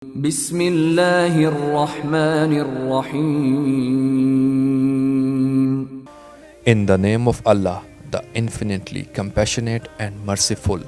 بسم الله الرحمن الرحيم. In the name of Allah, the infinitely compassionate and merciful.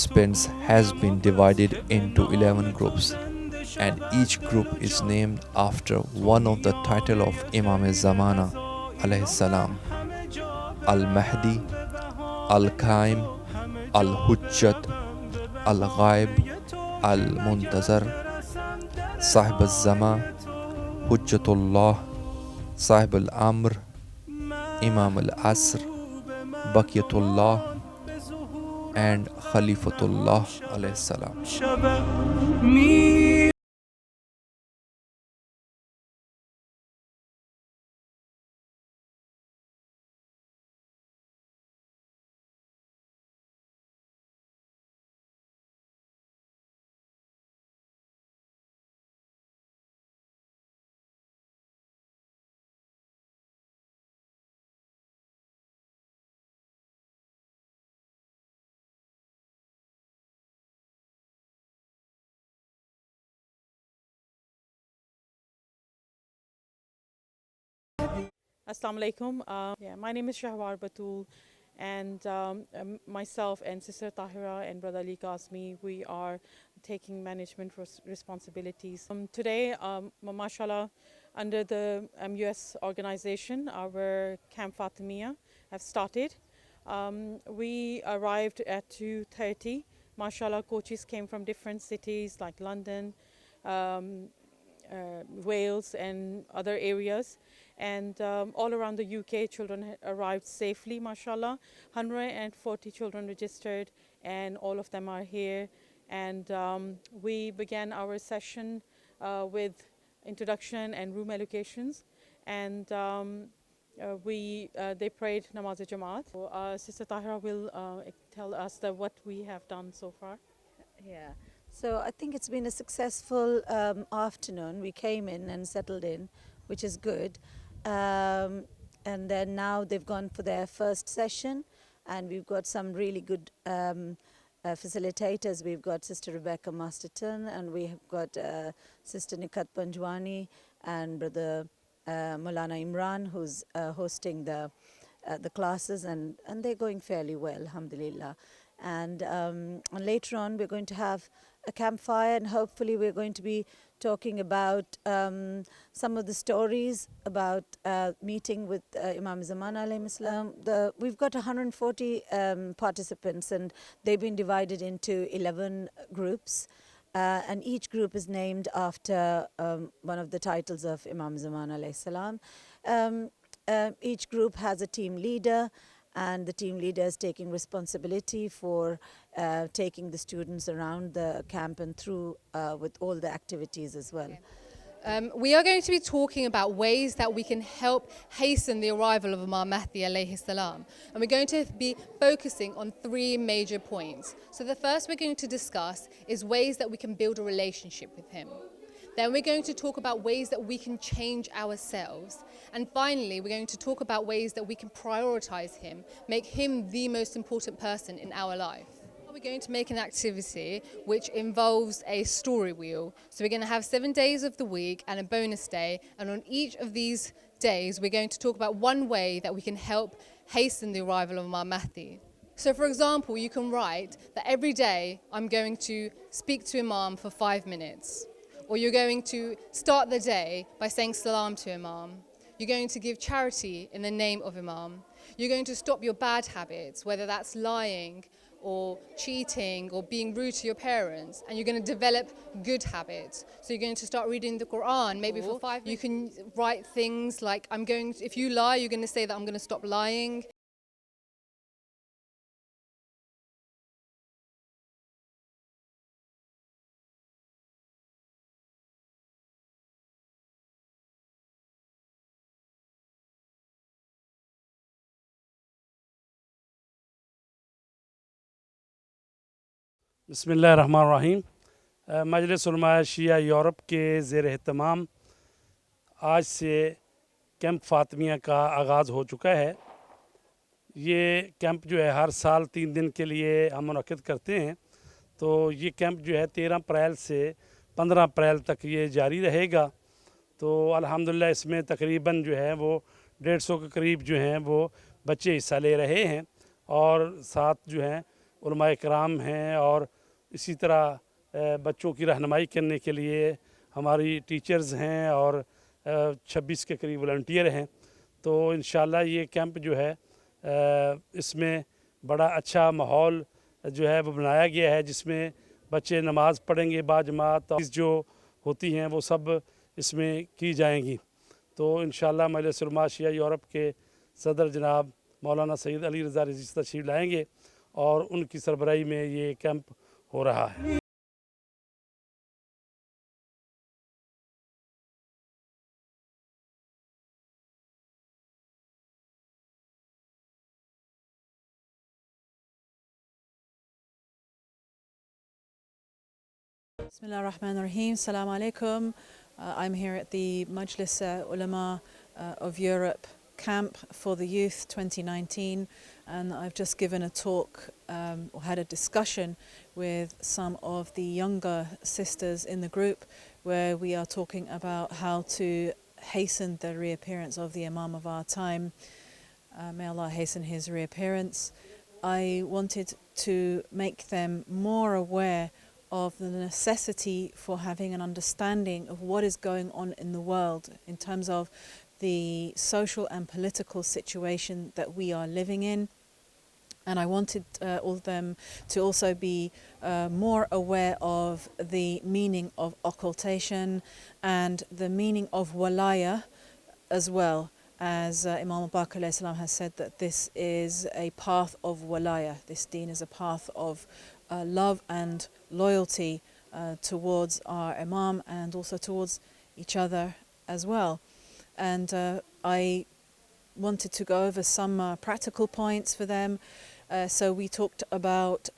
Participants has been divided into 11 groups, and each group is named after one of the title of Imam Zamana alayhi salam: Al-Mahdi, Al-Qaim, Al-Hujjat, Al-Ghaib, Al-Muntazar, Sahib al-Zama, Hujjatullah, Sahib al-Amr, Imam al-Asr, Baqiyatullah, and Khalifatullah alayhi salam. Assalamu alaikum. My name is Shahwar Batul, and myself and Sister Tahira and Brother Ali Qasmi, we are taking management responsibilities. Today, mashallah, under the US organization, our Camp Fatimiyah have started. We arrived at 2:30. Mashallah, coaches came from different cities like London, Wales and other areas, and all around the UK children arrived safely, mashallah. 140 children registered and all of them are here, and we began our session with introduction and room allocations, and they prayed namaz jamaat. So, Sister Tahira will tell us what we have done so far. Yeah, so I think it's been a successful afternoon. We came in and settled in, which is good. And then now they've gone for their first session, and we've got some really good facilitators. We've got Sister Rebecca Masterton, and we have got Sister Nikat Panjwani and Brother Maulana Imran, who's hosting the classes, and they're going fairly well, alhamdulillah. And later on, we're going to have a campfire, and hopefully we're going to be talking about some of the stories about meeting with Imam Zaman alayhi salam. We've got 140 participants, and they've been divided into 11 groups. And each group is named after one of the titles of Imam Zaman alayhi salam. Each group has a team leader, and the team leader is taking responsibility for taking the students around the camp and through with all the activities as well. We are going to be talking about ways that we can help hasten the arrival of Imam Mahdi alayhi salam. And we're going to be focusing on three major points. So the first we're going to discuss is ways that we can build a relationship with him. Then we're going to talk about ways that we can change ourselves. And finally, we're going to talk about ways that we can prioritize him, make him the most important person in our life. We're going to make an activity which involves a story wheel. So we're going to have 7 days of the week and a bonus day. And on each of these days, we're going to talk about one way that we can help hasten the arrival of Imam Mahdi. So for example, you can write that every day I'm going to speak to Imam for 5 minutes. Or you're going to start the day by saying salam to Imam. You're going to give charity in the name of Imam. You're going to stop your bad habits, whether that's lying or cheating or being rude to your parents, and you're going to develop good habits. So you're going to start reading the Quran, maybe for 5 minutes. You can write things like, if you lie, you're going to say that I'm going to stop lying. बिस्मिल्लाहिर्रहमानिर्रहीम। मजलिस उलमा शिया Europe के ज़ेर एहतमाम आज से camp फ़ातिमिया का आगाज़ हो चुका है। ये कैंप जो है हर साल 3 दिन के लिए हम मुनक़िद करते हैं। तो ये कैंप जो है 13 अप्रैल से 15 अप्रैल तक ये जारी रहेगा। तो अल्हम्दुलिल्लाह इसमें तकरीबन जो है वो 150 के करीब जो हैं वो बच्चे हिस्सा ले रहे हैं, और साथ जो हैं उलमा इकराम हैं, और इसी तरह बच्चों की रहनुमाई करने के लिए हमारी टीचर्स हैं, और 26 के करीब वॉलंटियर हैं। तो इंशाल्लाह ये कैंप जो है इसमें बड़ा अच्छा माहौल जो है वो बनाया गया है, जिसमें बच्चे नमाज़ पढ़ेंगे बाजमात, जो होती हैं वो सब इसमें की जाएंगी। तो इंशाल्लाह मजलिस उलमा शिया यूरोप के सदर जनाब मौलाना सैयद अली रज़ा रिज़वी तशरीफ़ लाएंगे, और उनकी सरबराही में ये कैंप हो रहा है। Bismillah ar-Rahman ar-Rahim. Assalamu alaikum. I'm here at the Majlis Ulama of Europe camp for the youth 2019, and I've just given a talk or had a discussion with some of the younger sisters in the group, where we are talking about how to hasten the reappearance of the Imam of our time. May Allah hasten his reappearance. I wanted to make them more aware of the necessity for having an understanding of what is going on in the world in terms of the social and political situation that we are living in. And I wanted all of them to also be more aware of the meaning of occultation and the meaning of walaya as well. As Imam al-Baqir alayhi salam has said, that this is a path of walaya. This deen is a path of love and loyalty towards our Imam and also towards each other as well. And I wanted to go over some practical points for them. So we talked about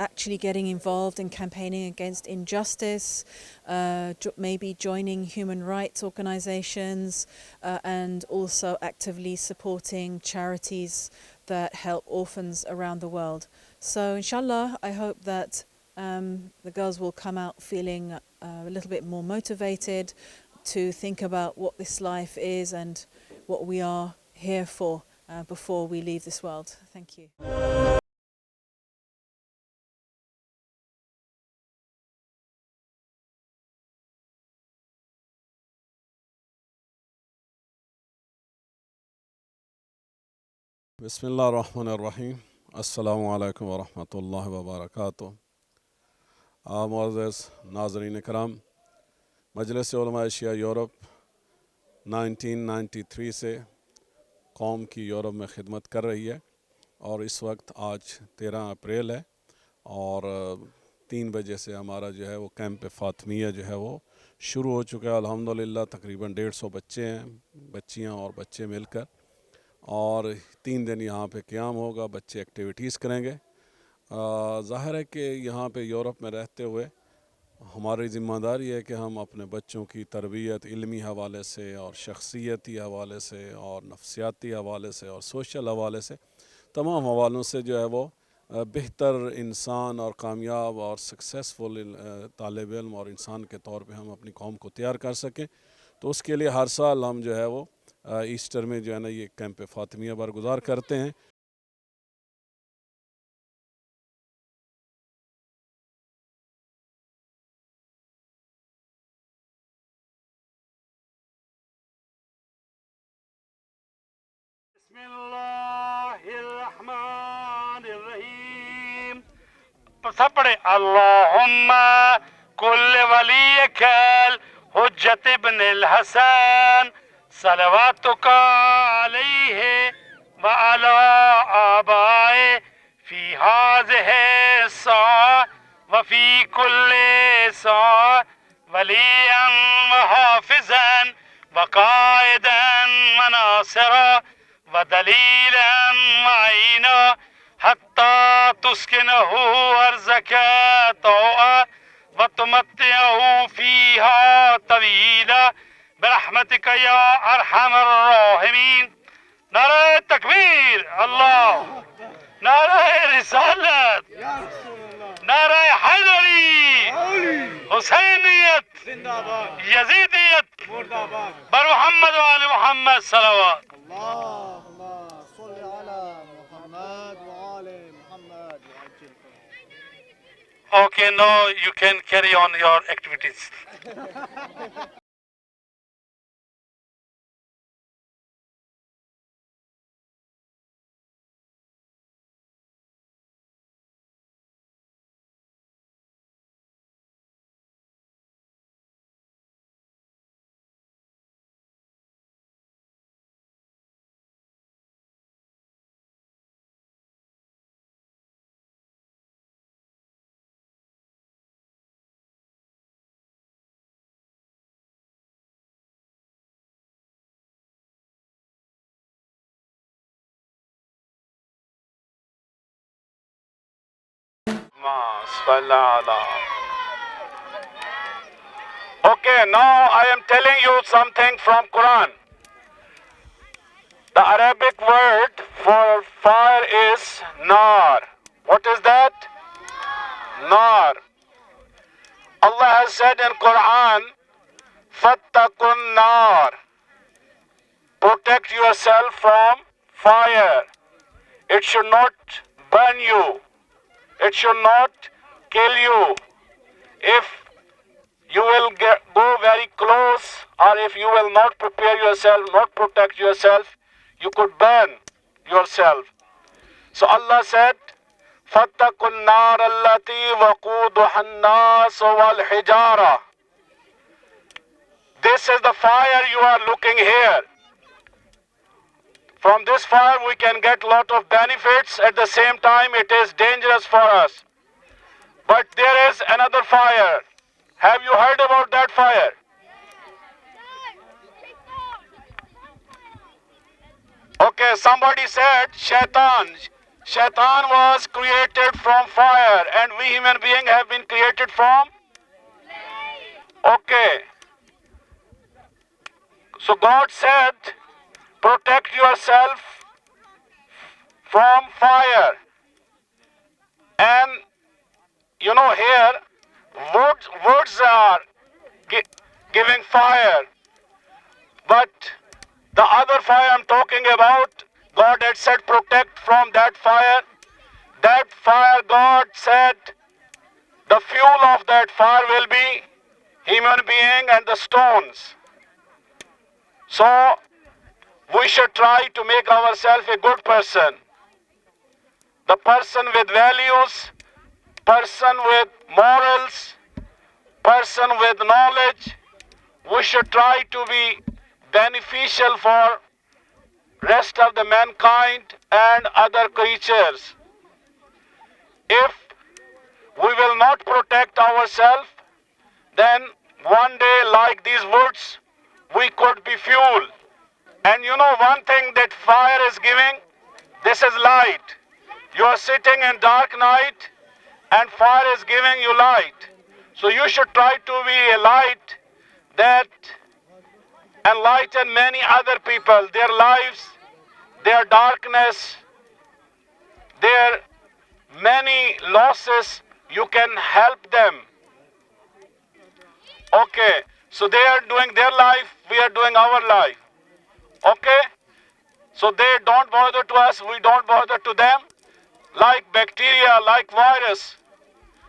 actually getting involved in campaigning against injustice, maybe joining human rights organizations, and also actively supporting charities that help orphans around the world. So inshallah, I hope that the girls will come out feeling a little bit more motivated to think about what this life is and what we are here for before we leave this world. Thank you. बिस्मिल्लाहिर्रहमानिर्रहीम। अस्सलामु अलैकुम व रहमतुल्लाहि व बरकातुहू। मुअज़्ज़ज़ नाज़रीन कराम, मजलिस उलमा शिया Europe 1993 से कौम की यूरोप में खिदमत कर रही है और इस वक्त आज 13 अप्रैल है और 3 बजे से हमारा जो है वो कैंप फ़ातिमिया जो है वो शुरू हो चुका है। अल्हम्दुलिल्लाह तकरीबन 150 बच्चे हैं, बच्चियां और बच्चे मिलकर, और 3 दिन यहाँ पे क़याम होगा, बच्चे एक्टिविटीज़ करेंगे। ज़ाहिर है कि यहाँ पे यूरोप में रहते हुए हमारी ज़िम्मेदारी है कि हम अपने बच्चों की तरबियत इल्मी हवाले से और शख्सियती हवाले से और नफ्सियाती हवाले से और सोशल हवाले से तमाम हवालों से जो है वो बेहतर इंसान और कामयाब और सक्सेसफुल तालिब इल्म और इंसान के तौर पे हम अपनी कौम को तैयार कर सकें। तो उसके लिए हर साल हम जो है वो ईस्टर में जो है ना ये कैंप फ़ातिमिया बरगुज़ार करते हैं। बिस्मिल्लाहिर्रहमानिर्रहीम। सब पढ़े अल्लाहुम्मा कुल्ल वलियकल हुज्जत इब्निल हसन सलवातुका अलैहि व अला आबाए फी हाज़िहि सा व फी कुल्li सा वलियन व हाफिज़न व कायदन व नासिरा व दलीलन व आइना हत्ता तुस्किनहु अर्ज़का तौआ व तुमत्तिअहु फीहा तवीला बिरहमतिका या अरहमर राहिमीन। नारे तकबीर, अल्लाह, नारे रिसालत, नारे हैदरी, हुसैनियत, यजीदियत, बर मोहम्मद व आले Mohammad सलवात। Okay, now you can carry on your activities. Okay, now I am telling you something from Quran. The Arabic word for fire is nar. What is that? Nar. Allah has said in Quran, Fattakun nar. Protect yourself from fire. It should not burn you. It should not kill you. If you will go very close, or if you will not prepare yourself, not protect yourself, you could burn yourself. So Allah said, فَاتَّقُوا النَّارَ الَّتِي وَقُودُهَا النَّاسُ وَالْحِجَارَةُ. This is the fire you are looking here. From this fire we can get lot of benefits. At the same time it is dangerous for us. But there is another fire. Have you heard about that fire? Okay, somebody said Shaitan. Shaitan was created from fire and we human beings have been created from? Okay. So God said, protect yourself from fire. And you know here, words are giving fire. But the other fire I'm talking about, God had said protect from that fire. That fire, God said, the fuel of that fire will be human being and the stones. So we should try to make ourselves a good person. The person with values person with morals, person with knowledge. We should try to be beneficial for rest of the mankind and other creatures. If we will not protect ourselves, then one day, like these woods, we could be fuel. And you know one thing that fire is giving? This is light. You are sitting in dark night and fire is giving you light. So you should try to be a light that enlighten many other people, their lives, their darkness, their many losses. You can help them. Okay, so they are doing their life, we are doing our life. Okay, so they don't bother to us, we don't bother to them. Like bacteria, like virus.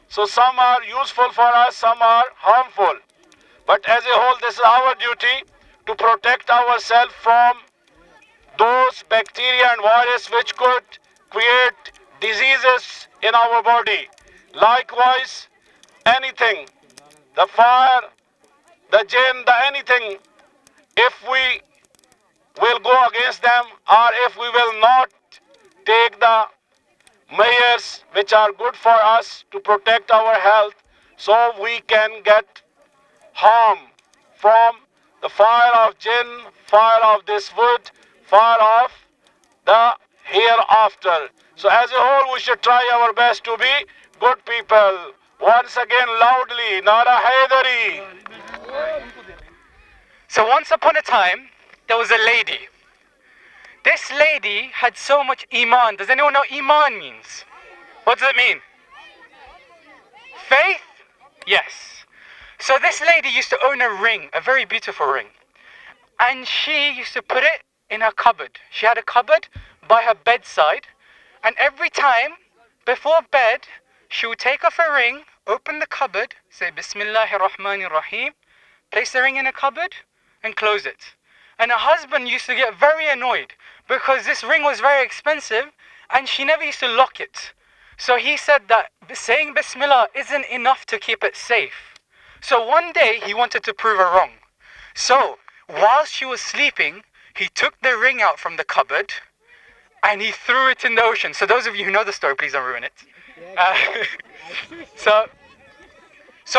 So some are useful for us, some are harmful. But as a whole, this is our duty to protect ourselves from those bacteria and virus which could create diseases in our body. Likewise, anything, the fire, the jinn, the anything, if we will go against them or if we will not take the measures which are good for us to protect our health, so we can get harm from the fire of jinn, fire of this wood, fire of the hereafter. So as a whole, we should try our best to be good people. Once again, loudly, Nara Haidari. So once upon a time, there was a lady. This lady had so much iman. Does anyone know iman means? What does it mean? Faith? Yes. So this lady used to own a ring, a very beautiful ring. And she used to put it in her cupboard. She had a cupboard by her bedside. And every time, before bed, she would take off her ring, open the cupboard, say Bismillahir Rahmanir Rahim, place the ring in a cupboard, and close it. And her husband used to get very annoyed because this ring was very expensive and she never used to lock it. So he said that saying Bismillah isn't enough to keep it safe. So one day he wanted to prove her wrong. So while she was sleeping, he took the ring out from the cupboard and he threw it in the ocean. So those of you who know the story, please don't ruin it. So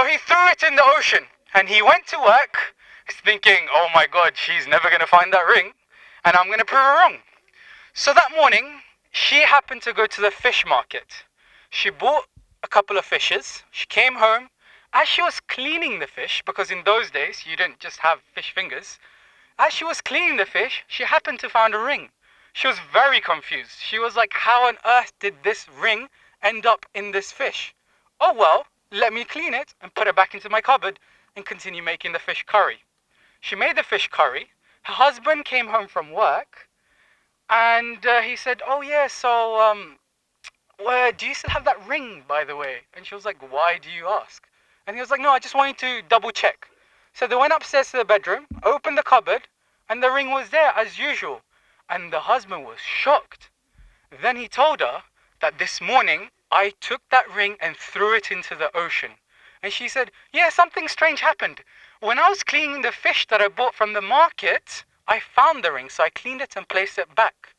he threw it in the ocean and he went to work thinking, oh my God, she's never going to find that ring and I'm going to prove her wrong. So that morning, she happened to go to the fish market. She bought a couple of fishes. She came home. As she was cleaning the fish, because in those days, you didn't just have fish fingers. As she was cleaning the fish, she happened to find a ring. She was very confused. She was like, how on earth did this ring end up in this fish? Oh well, let me clean it and put it back into my cupboard and continue making the fish curry. She made the fish curry. Her husband came home from work and he said, oh yeah, so well, do you still have that ring, by the way? And she was like, why do you ask? And he was like, no, I just wanted to double check. So they went upstairs to the bedroom, opened the cupboard, and the ring was there as usual. And the husband was shocked. Then he told her that this morning I took that ring and threw it into the ocean. And she said, yeah, something strange happened. When I was cleaning the fish that I bought from the market, I found the ring, so I cleaned it and placed it back.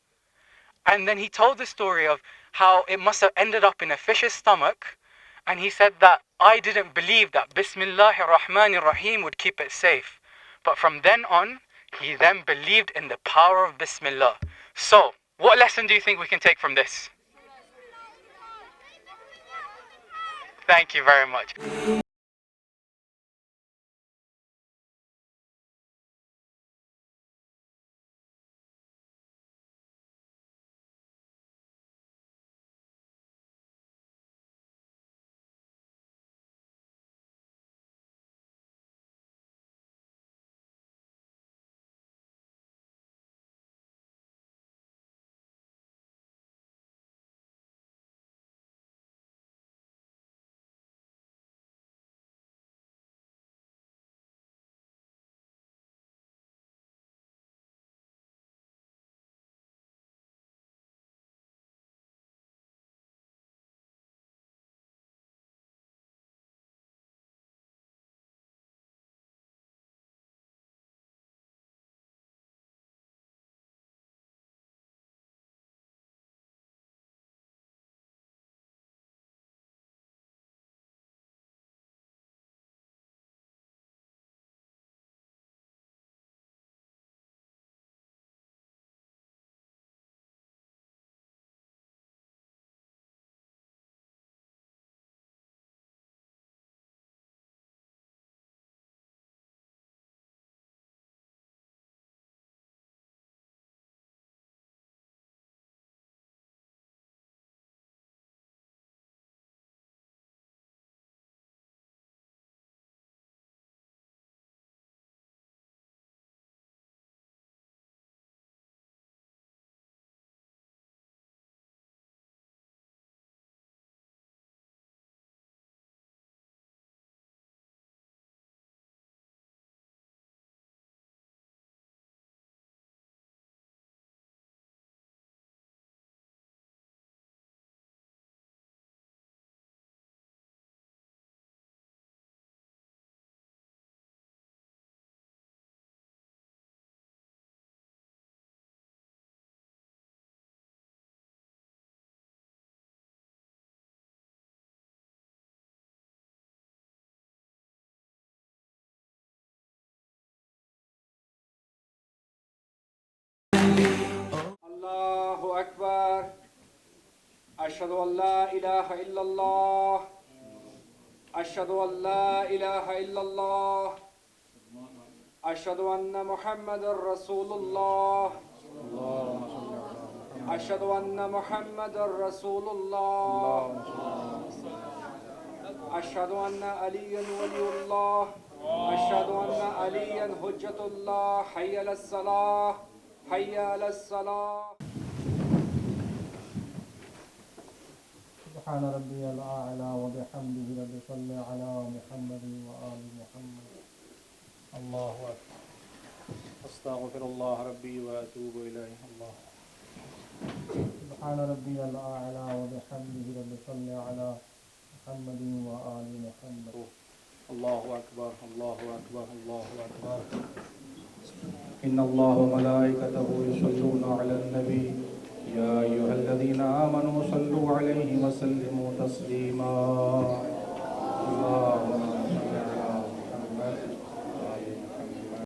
And then he told the story of how it must have ended up in a fish's stomach. And he said that I didn't believe that Bismillahir Rahmanir Rahim would keep it safe. But from then on, he then believed in the power of Bismillah. So, what lesson do you think we can take from this? Thank you very much. أشهد أن لا إله إلا الله أشهد أن لا إله إلا الله أشهد أن محمد رسول الله أشهد أن محمد رسول الله أشهد أن عليا ولي الله أشهد أن عليا حجة الله حي على الصلاة حي على الصلاة. سبحان ربي الأعلى وبحمده رب صل على محمد وآل محمد. الله أكبر. أستغفر الله ربي وأتوب إليه. الله سبحان ربي الأعلى وبحمده رب صل على محمد وآل محمد. الله أكبر الله أكبر الله أكبر. إن الله وملائكته يصلون على النبي يا أيها الذين آمنوا صلوا عليه وسلموا تسليما. اللهم صل على محمد وآل محمد.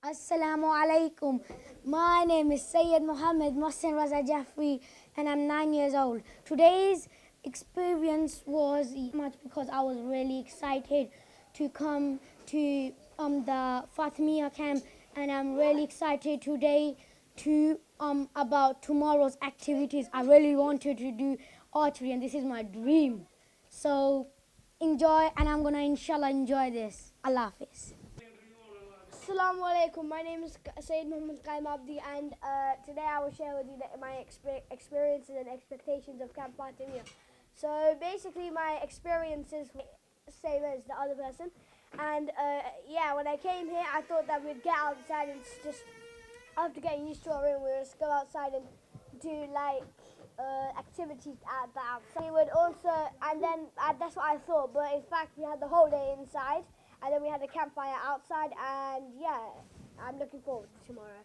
Assalamu alaikum. My name is Sayyid Muhammad Mohsen Raza Jafri and I'm 9 years old. Today's experience was much because I was really excited to come to the Fatimiyah camp, and I'm really excited today to about tomorrow's activities. I really wanted to do archery and this is my dream. So enjoy, and I'm gonna inshallah enjoy this. Allah Hafiz. Assalamu alaikum. My name is Sayyid Muhammad Qaim Abdi, and today I will share with you my experiences and expectations of Camp Fatimiyah. So basically my experiences same as the other person, and yeah, when I came here I thought that we'd get outside and just after getting used to our room we would just go outside and do like activities at the outside. We would also, and then that's what I thought, but in fact we had the whole day inside. And then we had a campfire outside, and yeah, I'm looking forward to tomorrow.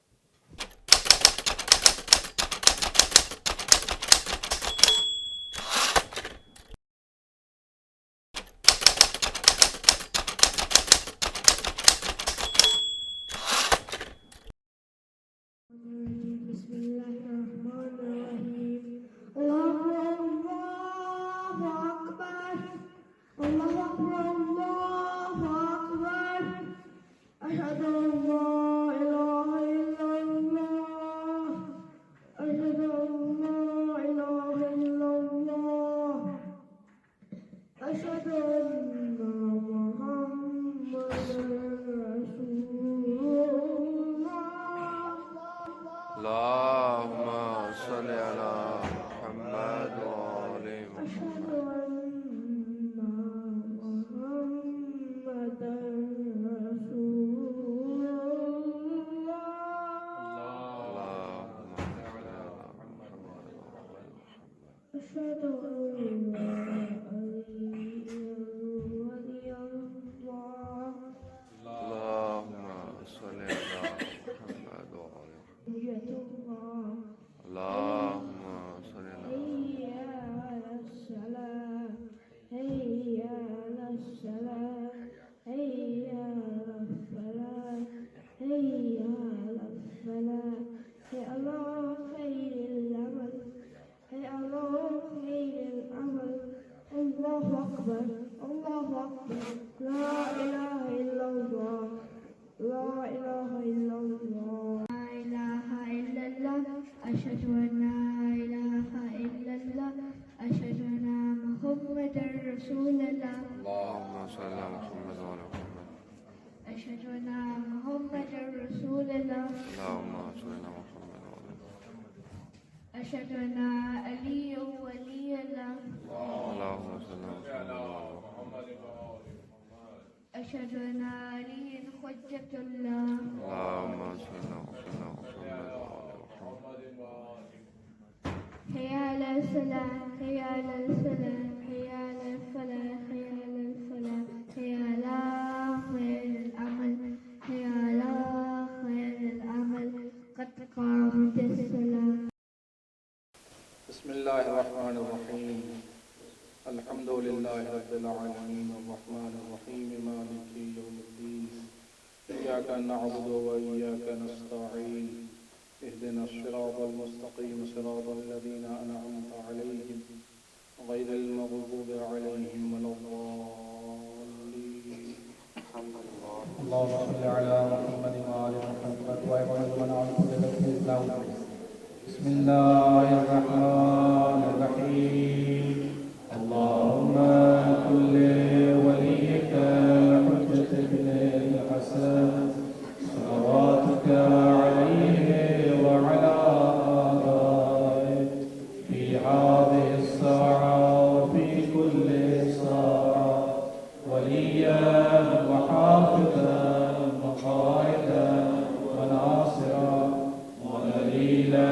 اللهم صل على محمد وآل محمد. أشهد أن علي ولي الله. اللهم صل على محمد. أشهد أن علي حجة الله. اللهم صل على محمد. حي على الصلاة حي على الصلاة حي على الفلاح حي على الفلاح حي على خير العمل حي على خير العمل قد قامت الصلاة. بسم الله الرحمن الرحيم. الحمد لله رب العالمين الرحمن الرحيم مالك يوم الدين إياك نعبد وإياك نستعين اهدنا الصراط المستقيم صراط الذين أنعمت عليهم غير المغضوب عليهم ولا الضالين. اللهم صل على محمد وآل محمد وارحم عن كل الإسلام. بسم الله الرحمن الرحيم. اللهم كل وليك الحجة بن الحسن صلواتك عليه وعلى آبائه في هذه الساعة وفي كل ساعة وليا وحافظا وقائدا وناصرا ودليلا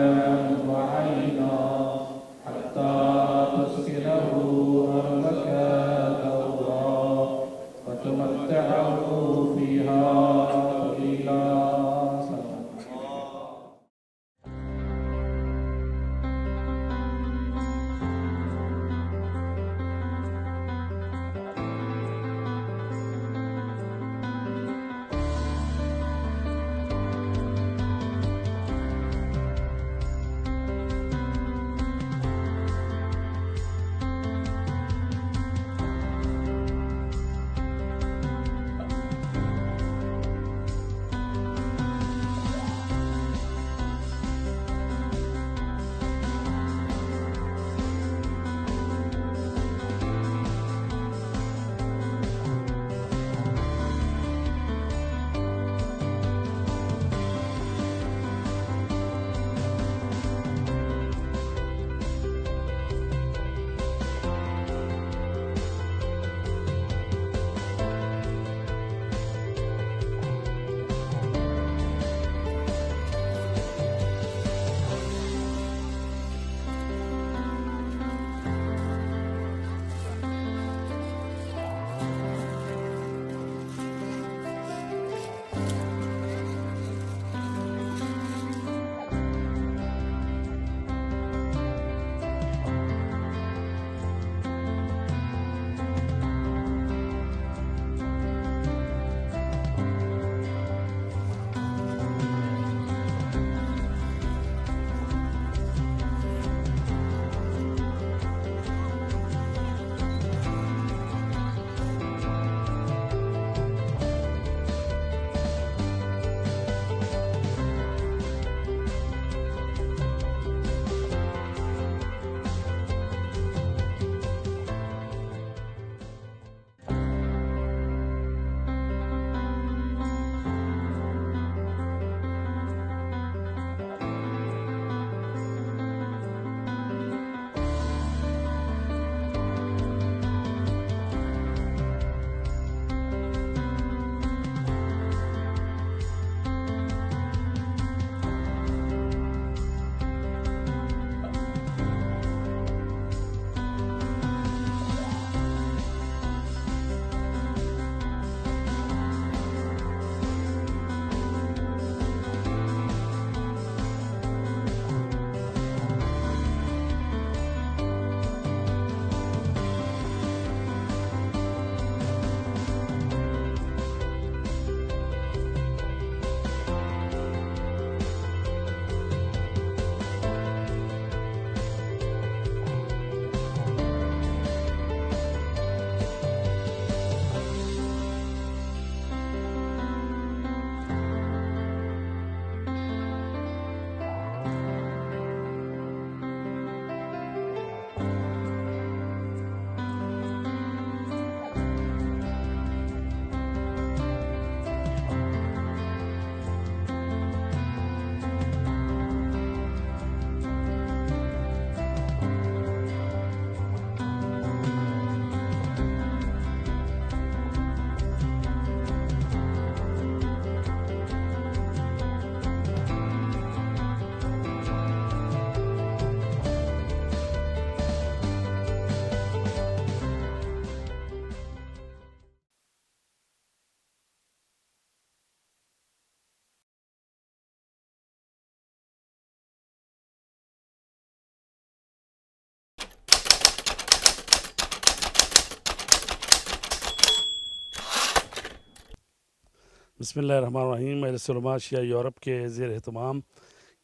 बिस्मिल्लाहिर्रहमानिर्रहीम। मजलिस उलमा शिया Europe के ज़ेर एहतमाम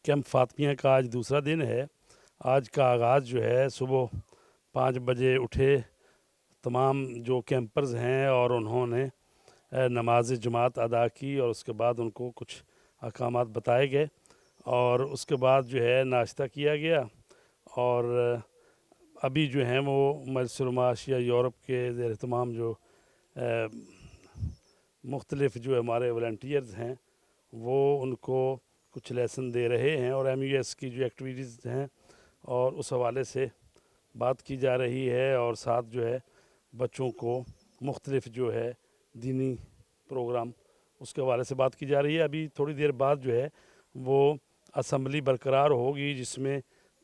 camp फातमिया का आज दूसरा दिन है। आज का आगाज़ जो है सुबह 5 बजे उठे तमाम जो कैंपर्स हैं और उन्होंने नमाज जमात अदा की और उसके बाद उनको कुछ अहकामात बताए गए और उसके बाद जो है नाश्ता किया गया और अभी जो हैं वो मजलिस उलमा शिया यूरोप के ज़ेर एहतमाम जो मुख्तलिफ़ जो हमारे वॉलंटियर्स हैं वो उनको कुछ लेसन दे रहे हैं और MUS की जो एक्टिविटीज़ हैं और उस हवाले से बात की जा रही है और साथ जो है बच्चों को मुख्तलिफ़ जो है दीनी प्रोग्राम उसके हवाले से बात की जा रही है। अभी थोड़ी देर बाद जो है वो असम्बली बरकरार होगी जिसमें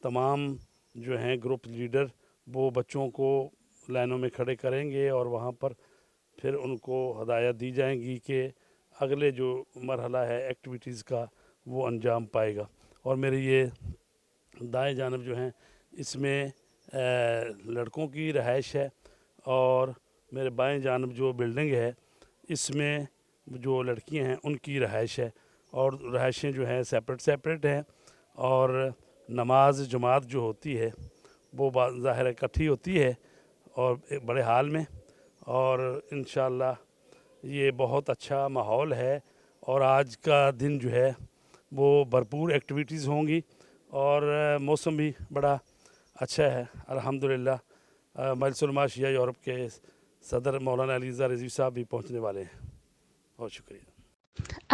तमाम जो हैं ग्रुप लीडर वो बच्चों को लाइनों में खड़े करेंगे और वहाँ पर फिर उनको हदायत दी जाएंगी कि अगले जो मरहला है एक्टिविटीज़ का वो अंजाम पाएगा। और मेरे ये दाएं जानब जो हैं इसमें लड़कों की रहाइश है और मेरे बाएं जानब जो बिल्डिंग है इसमें जो लड़कियां हैं उनकी रहाइश है और रहाइशें जो हैं सेपरेट हैं और नमाज जमात जो होती है वो ज़ाहिर इकट्ठी होती है और एक बड़े हाल में और इंशाअल्लाह ये बहुत अच्छा माहौल है और आज का दिन जो है वो भरपूर एक्टिविटीज़ होंगी और मौसम भी बड़ा अच्छा है अल्हम्दुलिल्लाह। मजलिस उलमा शिया यूरोप के सदर मौलाना अलीज़ा रिजवी साहब भी पहुंचने वाले हैं। बहुत शुक्रिया।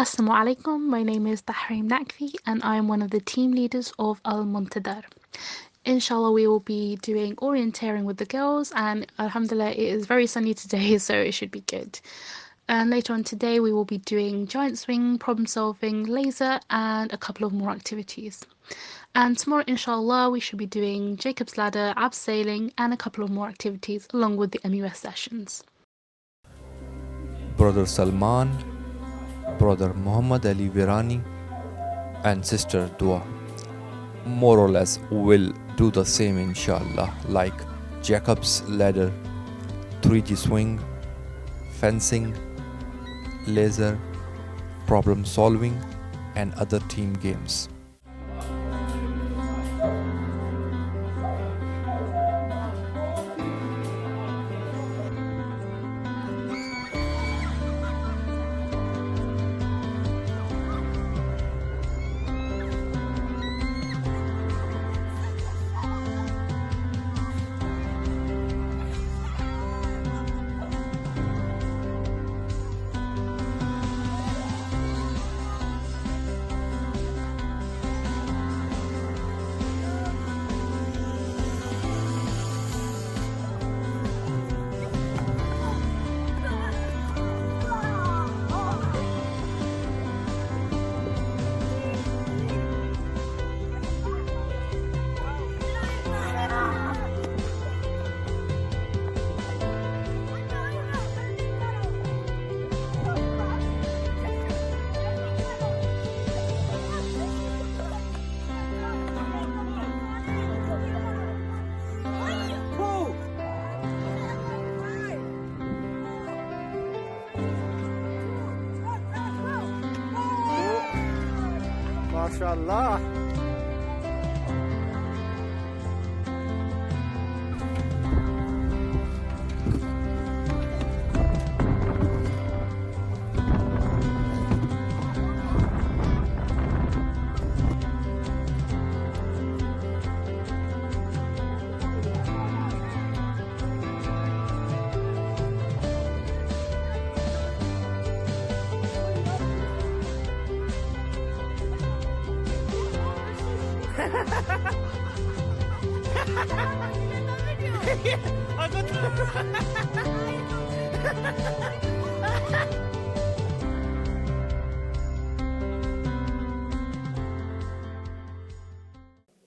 Assalamu alaikum. My name is Tahrim NAQVI and I am one of the team leaders of Al Muntadar. Inshallah, we will be doing orienteering with the girls, and Alhamdulillah, it is very sunny today, so it should be good. And later on today, we will be doing giant swing, problem solving, laser, and a couple of more activities. And tomorrow, inshallah, we should be doing Jacob's Ladder, abseiling, and a couple of more activities along with the MUS sessions. Brother Salman, Brother Muhammad Ali Virani, and Sister Dua more or less will do the same inshallah, like Jacob's ladder, 3G swing, fencing, laser, problem solving, and other team games. माशाल्लाह।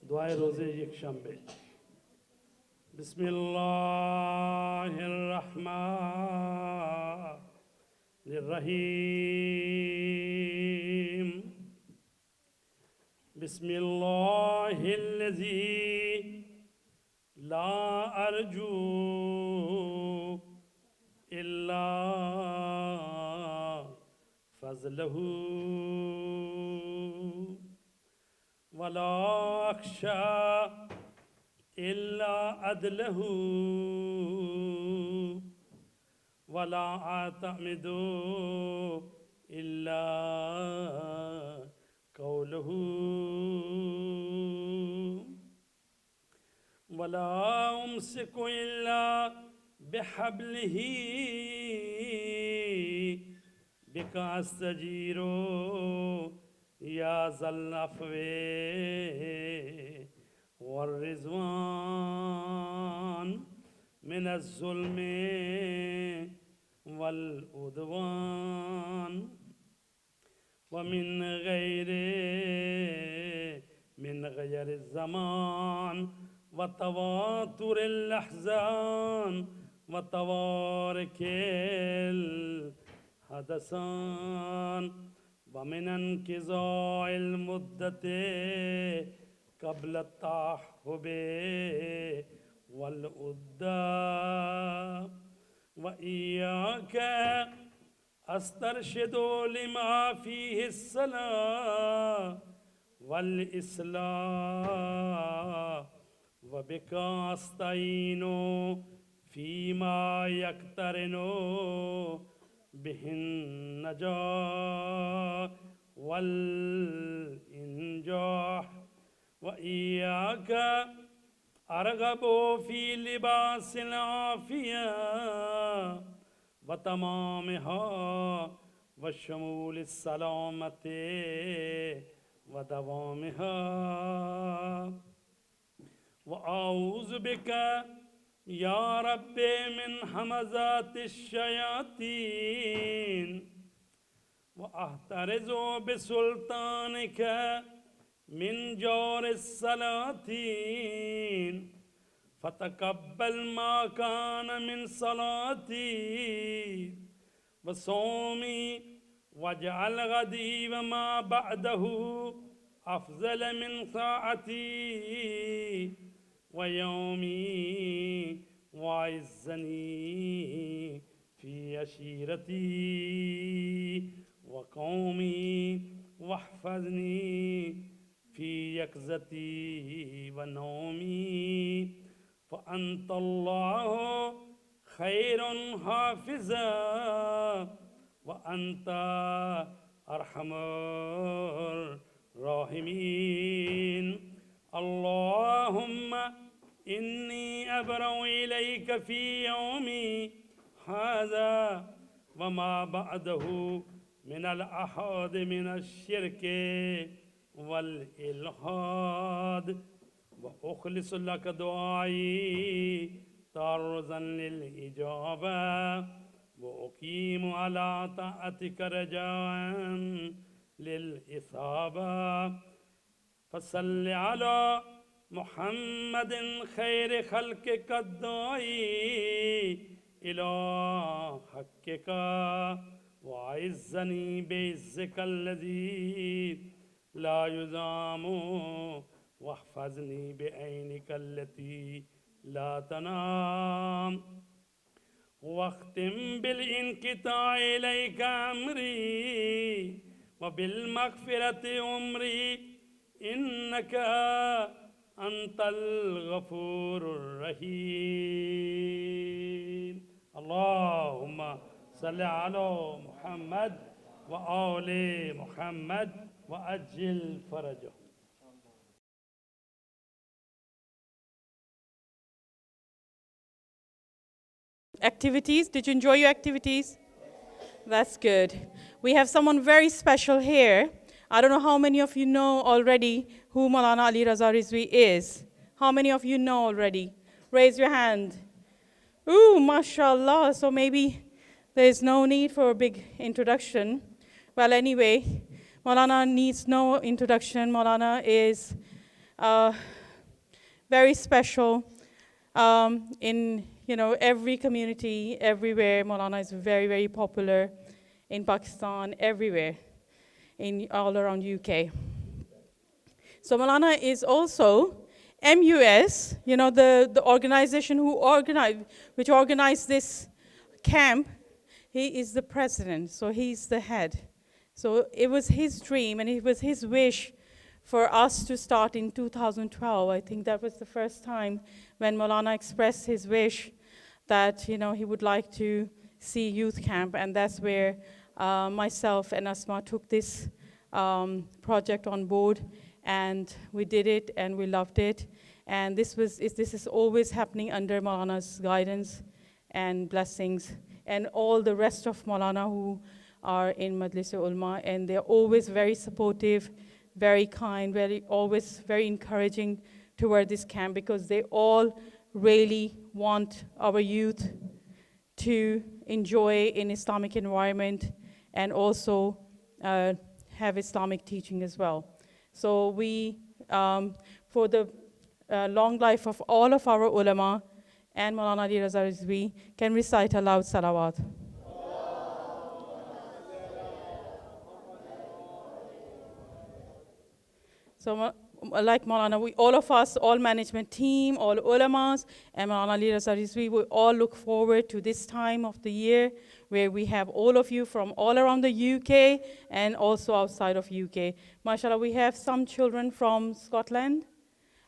दुआए रोज़े यकशंबे। बिस्मिल्लाहिर्रहमानिर्रहीम। बिस्मिल्लाहिल्लज़ी ला अर्जू इल्ला نزله ولا أخشى إلا عدله ولا أعتمد إلا قوله ولا أمسك إلا بحبله بك أستجير يا ذا العفو والرضوان من الظلم والعدوان ومن غير الزمان وتواتر الأحزان وتوارك الحدثان ومن انقضاء المدة قبل التعهب والأدى وإياك أسترشد لما فيه الصلاة والإصلاح وبك أستعين فيما يقترن به النجاة والإنجاح وإياك أرغب في لباس العافية وتمامها وشمول السلامة ودوامها وأعوذ بك يا رب من همزات الشياطين وأحترز بسلطانك من جور السلاطين فتقبل ما كان من صلاتي وصومي واجعل غدي وما بعده أفضل من ساعتي ويومي وعزني في عشيرتي وقومي واحفظني في يقظتي ونومي فأنت الله خير حافظا وأنت أرحم الراحمين اللهم إني أبرأ إليك في يومي هذا وما بعده من الأحد من الشرك والإلحاد وأخلص لك دعائي تعرضا للإجابة وأقيم على طاعتك رجاء للإصابة فصل على محمد خير خلقك الداعي إلى حقك وعزني بعزك الذي لا يزام واحفظني بعينك التي لا تنام واختم بالانقطاع إليك أمري وبالمغفرة عمري إنك أنت الغفور الرحيم اللهم صل على محمد وآل محمد وأجل فرجه. Activities? Did you enjoy your activities? That's good. We have someone very special here. I don't know how many of you know already who Maulana Ali Raza Rizvi is. How many of you know already? Raise your hand. Ooh, mashallah. So maybe there is no need for a big introduction. Well, anyway, Maulana needs no introduction. Maulana is very special in every community, everywhere. Maulana is very, very popular in Pakistan, everywhere, all around UK. So Maulana is also MUS, the organization which organized this camp. He is the president, so he's the head. So it was his dream and it was his wish for us to start in 2012. I think that was the first time when Maulana expressed his wish that, you know, he would like to see youth camp, and that's where myself and Asma took this project on board, and we did it and we loved it. And this is always happening under Maulana's guidance and blessings, and all the rest of Maulana who are in Majlis Ulama, and they're always very supportive, very kind, always very encouraging toward this camp, because they all really want our youth to enjoy an Islamic environment and also have Islamic teaching as well. So we, for the long life of all of our ulama and Maulana Ali Raza Rizvi, can recite a loud salawat. So like Maulana, all of us, all management team, all ulamas, and Maulana Ali Raza Rizvi, we all look forward to this time of the year where we have all of you from all around the UK and also outside of UK. MashaAllah, we have some children from Scotland.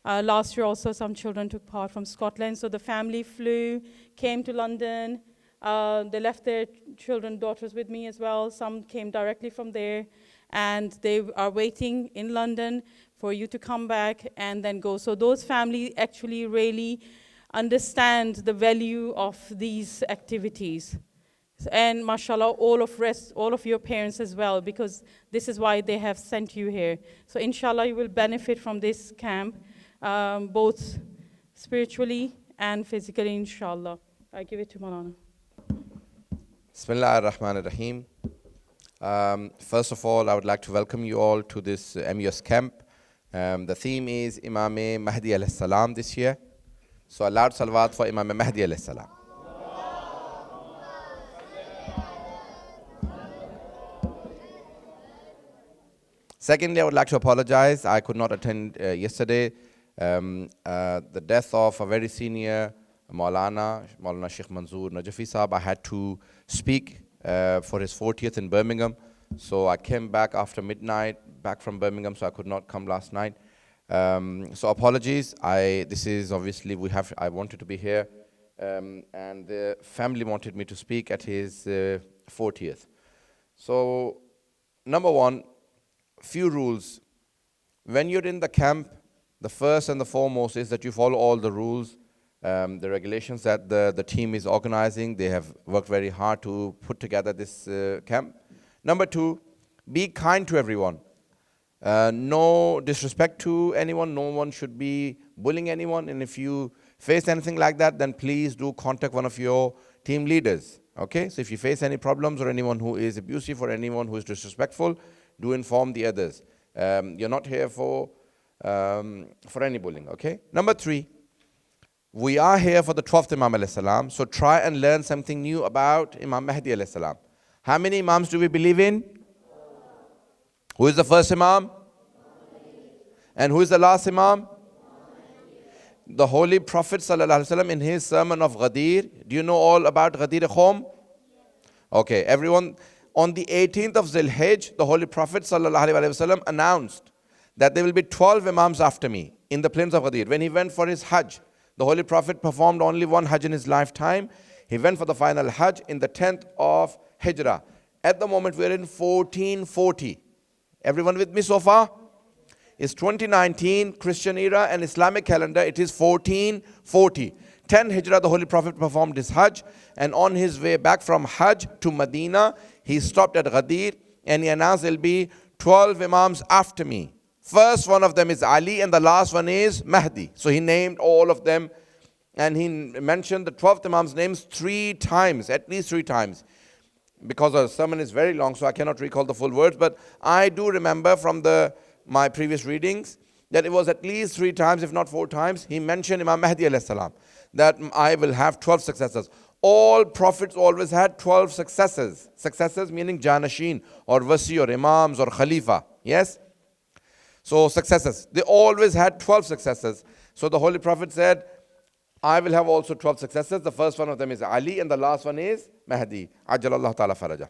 Last year also some children took part from Scotland. So the family flew, came to London. They left their children, daughters with me as well. Some came directly from there. And they are waiting in London for you to come back and then go. So those families actually really understand the value of these activities. And mashallah, all of your parents as well, because this is why they have sent you here. So inshallah, you will benefit from this camp, both spiritually and physically, inshallah. I give it to Maulana. Bismillah ar-Rahman ar-Rahim. First of all, I would like to welcome you all to this MUS camp. The theme is Imam Mahdi alayhi salam this year. So a loud salawat for Imam Mahdi alayhi salam. Secondly, I would like to apologize. I could not attend yesterday. The death of a very senior Maulana Sheikh Manzoor Najafi Sahab. I had to speak for his 40th in Birmingham. So I came back after midnight, back from Birmingham, so I could not come last night. So apologies. This is obviously, I wanted to be here, and the family wanted me to speak at his 40th. So, number one, few rules. When you're in the camp, the first and the foremost is that you follow all the rules, the regulations that the team is organizing. They have worked very hard to put together this camp. Number two, be kind to everyone. No disrespect to anyone. No one should be bullying anyone. And if you face anything like that, then please do contact one of your team leaders. Okay? So if you face any problems or anyone who is abusive or anyone who is disrespectful, do inform the others. You're not here for any bullying. Okay? Number three, we are here for the 12th Imam alayhi salam. So try and learn something new about Imam Mahdi alayhi salam. How many Imams do we believe in? Who is the first Imam? And who is the last Imam? The Holy Prophet ﷺ in his sermon of Ghadir. Do you know all about Ghadir Khom? Okay, everyone. On the 18th of Zilhijj, the Holy Prophet ﷺ announced that there will be 12 Imams after me in the plains of Ghadir. When he went for his Hajj, the Holy Prophet performed only one Hajj in his lifetime. He went for the final Hajj in the 10th of Hijrah. At the moment, we are in 1440. Everyone with me so far? It's 2019, Christian era and Islamic calendar. It is 1440. 10 Hijrah, the Holy Prophet performed his Hajj. And on his way back from Hajj to Medina, he stopped at Ghadir and he announced there will be 12 Imams after me. First one of them is Ali and the last one is Mahdi. So he named all of them and he mentioned the 12th Imam's names 3 times, at least 3 times. Because the sermon is very long, so I cannot recall the full words, but I do remember from my previous readings that it was at least 3 times, if not 4 times, he mentioned Imam Mahdi alayhi salam, that I will have 12 successors. All prophets always had 12 successors. Successors meaning Janashin or Wasi or Imams or Khalifa. Yes? So successors. They always had 12 successors. So the Holy Prophet said, I will have also 12 successors. The first one of them is Ali and the last one is Mahdi. Ajjalallahu ta'ala faraja.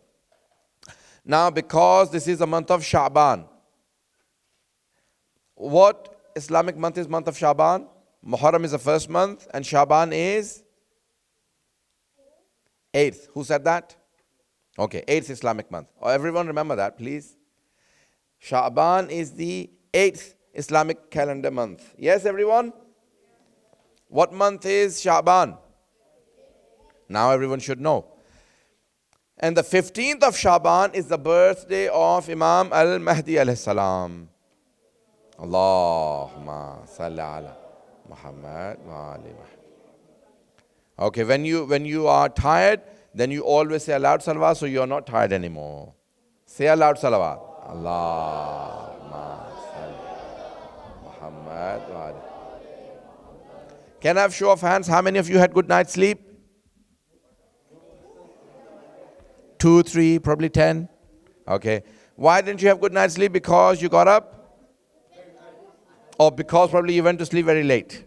Now, because this is a month of Sha'ban, what Islamic month is month of Sha'ban? Muharram is the first month and Sha'ban is 8th. Who said that? Okay, 8th Islamic month. Oh, everyone remember that, please. Sha'ban is the 8th Islamic calendar month. Yes, everyone? What month is Sha'ban? Now everyone should know. And the 15th of Sha'ban is the birthday of Imam al-Mahdi alayhi salam. Allahumma salli ala Muhammad wa ali Muhammad. Okay, when you are tired, then you always say aloud salawat, so you are not tired anymore. Say aloud salawat. Allahumma salli Muhammad wa ali. Can I have show of hands? How many of you had good night's sleep? 2, 3, probably 10. Okay. Why didn't you have good night's sleep? Because you got up? Or because probably you went to sleep very late?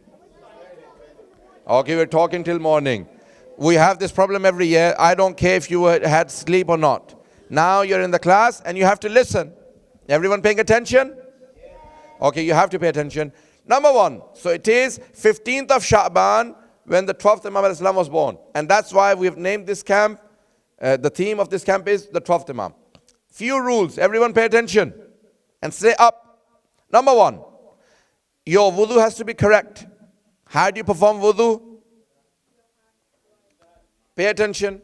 Okay, we're talking till morning. We have this problem every year. I don't care if you had sleep or not. Now you're in the class and you have to listen. Everyone paying attention? Okay, you have to pay attention. Number one, so it is 15th of Sha'ban when the 12th Imam al-Islam was born. And that's why we've named this camp, the theme of this camp is the 12th Imam. Few rules, everyone pay attention and say up. Number one, your wudu has to be correct. How do you perform wudu? Pay attention.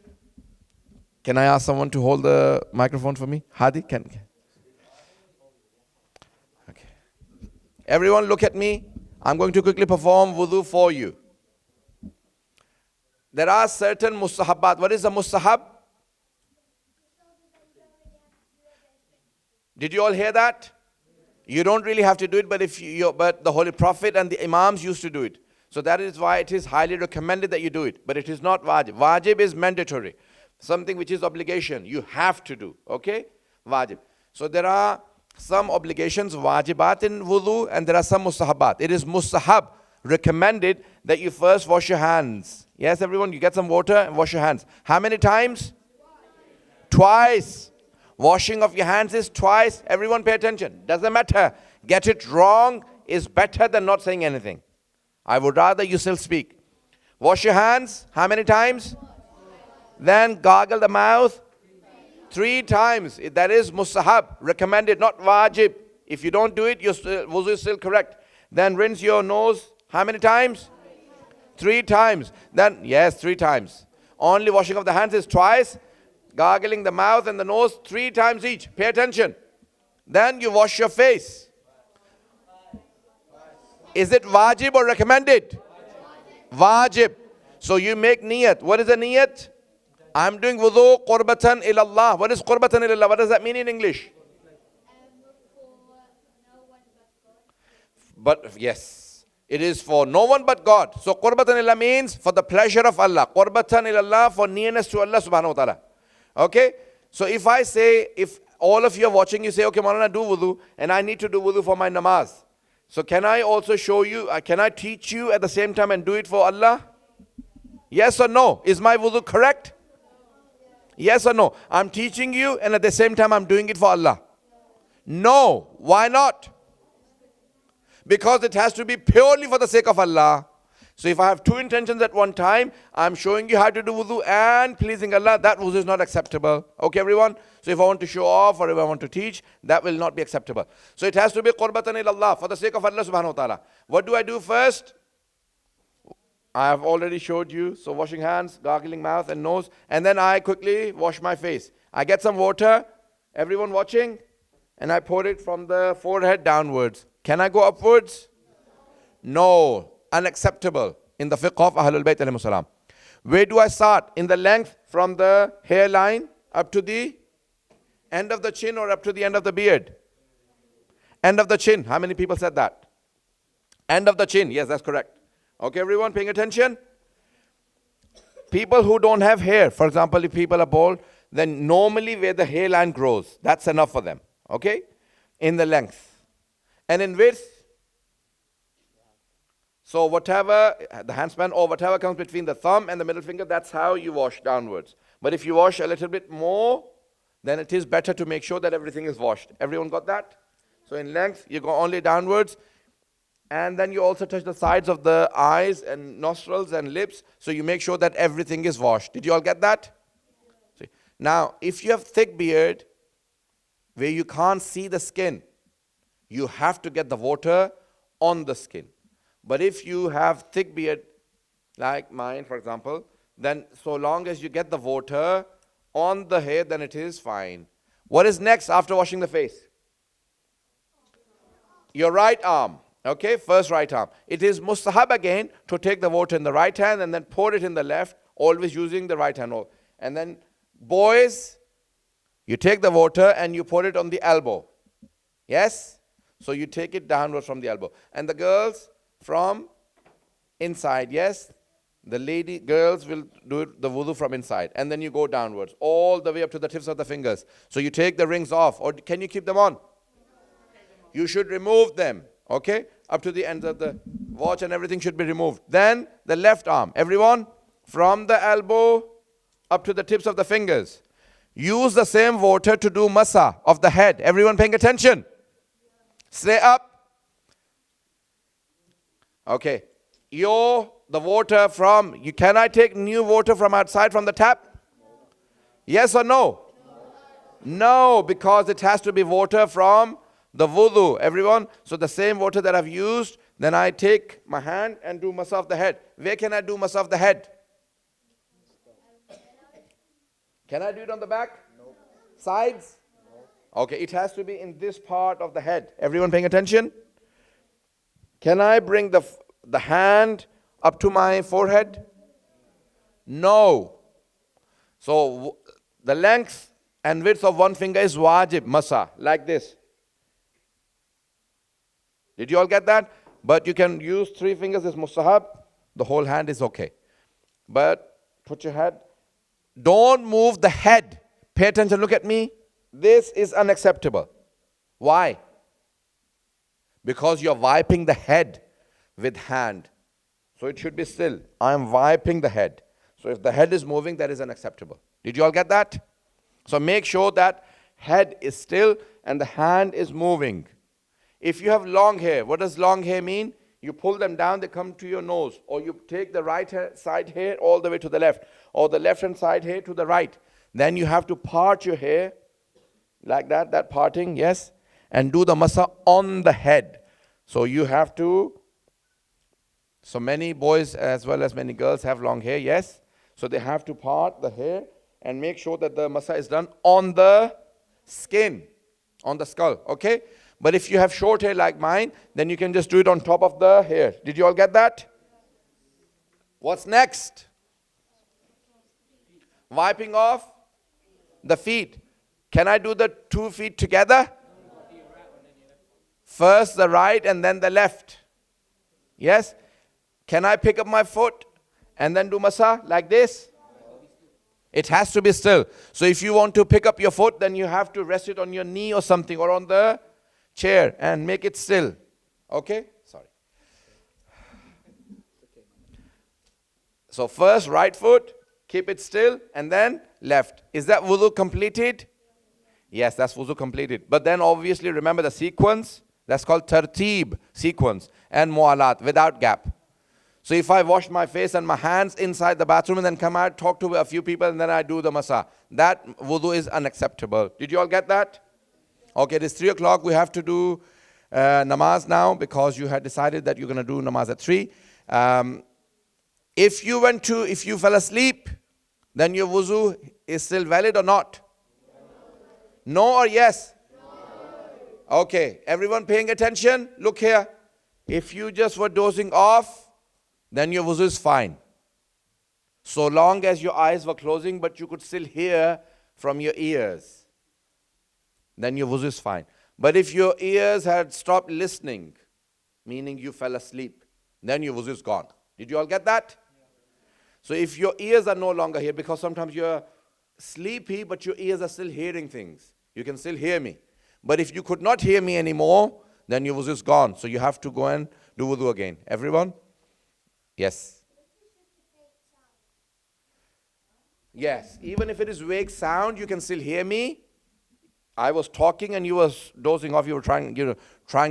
Can I ask someone to hold the microphone for me? Hadi, can. Okay. Everyone look at me. I'm going to quickly perform wudu for you. There are certain mustahabbat. What is a mustahab? Did you all hear that? You don't really have to do it, but the Holy Prophet and the Imams used to do it. So that is why it is highly recommended that you do it. But it is not wajib. Wajib is mandatory. Something which is obligation. You have to do. Okay? Wajib. So there are some obligations, wajibat in wudu, and there are some mustahabat. It is mustahab, recommended that you first wash your hands. Yes, everyone, you get some water and wash your hands. How many times? Twice. Washing of your hands is twice. Everyone pay attention. Doesn't matter. Get it wrong is better than not saying anything. I would rather you still speak. Wash your hands. How many times? Then gargle the mouth 3 times. That is mustahab, recommended, not wajib. If you don't do it, your wuzu is still correct. Then rinse your nose. How many times? 3 times. Then, yes, 3 times. Only washing of the hands is twice. Gargling the mouth and the nose 3 times each. Pay attention. Then you wash your face. Is it wajib or recommended? Wajib. So you make niyat. What is the niyat? I'm doing wudu qurbatan ilallah. What is qurbatan ilallah? What does that mean in English? But yes, it is for no one but God. So qurbatan ilallah means for the pleasure of Allah. Qurbatan ilallah, for nearness to Allah subhanahu wa ta'ala. Okay? So if I say, if all of you are watching, you say, okay, Maulana, do wudu, and I need to do wudu for my namaz. So can I also show you, can I teach you at the same time and do it for Allah? Yes or no? Is my wudu correct? Yes or no? I'm teaching you and at the same time I'm doing it for Allah. No. Why not? Because it has to be purely for the sake of Allah. So if I have 2 intentions at one time, I'm showing you how to do wudu and pleasing Allah, that wudu is not acceptable. Okay, everyone? So if I want to show off or if I want to teach, that will not be acceptable. So it has to be qurbatan ilallah, for the sake of Allah subhanahu wa ta'ala. What do I do first? I have already showed you. So washing hands, gargling mouth and nose, and then I quickly wash my face. I get some water, everyone watching, and I pour it from the forehead downwards. Can I go upwards? No. Unacceptable in the fiqh of Ahlul Bayt alayhi salam. Where do I start? In the length from the hairline up to the end of the chin or up to the end of the beard? End of the chin. How many people said that? End of the chin. Yes, that's correct. Okay, everyone paying attention? People who don't have hair, for example, if people are bald, then normally where the hairline grows, that's enough for them. Okay? In the length. And in width, so whatever, the handspan or whatever comes between the thumb and the middle finger, that's how you wash downwards. But if you wash a little bit more, then it is better to make sure that everything is washed. Everyone got that? So in length, you go only downwards. And then you also touch the sides of the eyes and nostrils and lips. So you make sure that everything is washed. Did you all get that? See. Now, if you have thick beard, where you can't see the skin, you have to get the water on the skin. But if you have thick beard, like mine, for example, then so long as you get the water on the hair, then it is fine. What is next after washing the face? Your right arm. Okay, first right arm. It is mustahab again to take the water in the right hand and then pour it in the left, always using the right hand. And then boys, you take the water and you pour it on the elbow. Yes? So you take it downwards from the elbow. And the girls from inside. Yes? The girls will do the wudu from inside. And then you go downwards, all the way up to the tips of the fingers. So you take the rings off. Or can you keep them on? You should remove them. Okay? Up to the end of the watch and everything should be removed. Then the left arm. Everyone, from the elbow up to the tips of the fingers. Use the same water to do masa of the head. Everyone paying attention? Stay up. Okay. The water from, can I take new water from outside from the tap? Yes or no? No, because it has to be water from the wudu. Everyone? So the same water that I've used, then I take my hand and do masa of the head. Where can I do masa of the head? Can I do it on the back? No. Sides? No. Okay, it has to be in this part of the head. Everyone paying attention? Can I bring the hand up to my forehead? No. So the length and width of one finger is wajib, masa, like this. Did you all get that? But you can use 3 fingers as mustahab. The whole hand is okay. But put your head. Don't move the head. Pay attention, look at me. This is unacceptable. Why? Because you're wiping the head with hand. So it should be still. I am wiping the head. So if the head is moving, that is unacceptable. Did you all get that? So make sure that head is still and the hand is moving. If you have long hair, what does long hair mean? You pull them down, they come to your nose. Or you take the right side hair all the way to the left. Or the left hand side hair to the right. Then you have to part your hair like that parting, yes. And do the masa on the head. So you have to, so many boys as well as many girls have long hair, yes. So they have to part the hair and make sure that the masa is done on the skin, on the skull, okay. But if you have short hair like mine, then you can just do it on top of the hair. Did you all get that? What's next? Wiping off the feet. Can I do the 2 feet together? First the right and then the left. Yes? Can I pick up my foot and then do masa like this? It has to be still. So if you want to pick up your foot, then you have to rest it on your knee or something, or on the chair, and make it still. Okay? Sorry. So first right foot, keep it still, and then left. Is that wudu completed? Yes, that's wudu completed. But then obviously remember the sequence. That's called tartib, sequence, and mu'alat, without gap. So if I wash my face and my hands inside the bathroom and then come out, talk to a few people, and then I do the masa, that wudu is unacceptable. Did you all get that? Okay, it is 3 o'clock. We have to do namaz now because you had decided that you're going to do namaz at 3. If you fell asleep, then your wuzu is still valid or not? No or yes? No. Okay, everyone paying attention? Look here. If you just were dozing off, then your wuzu is fine. So long as your eyes were closing, but you could still hear from your ears, then your wuzu is fine. But if your ears had stopped listening, meaning you fell asleep, then your wuzu is gone. Did you all get that? So if your ears are no longer here, because sometimes you're sleepy, but your ears are still hearing things. You can still hear me. But if you could not hear me anymore, then your wuzu is gone. So you have to go and do wudu again. Everyone? Yes. Yes. Even if it is vague sound, you can still hear me. I was talking and you were dozing off. You were trying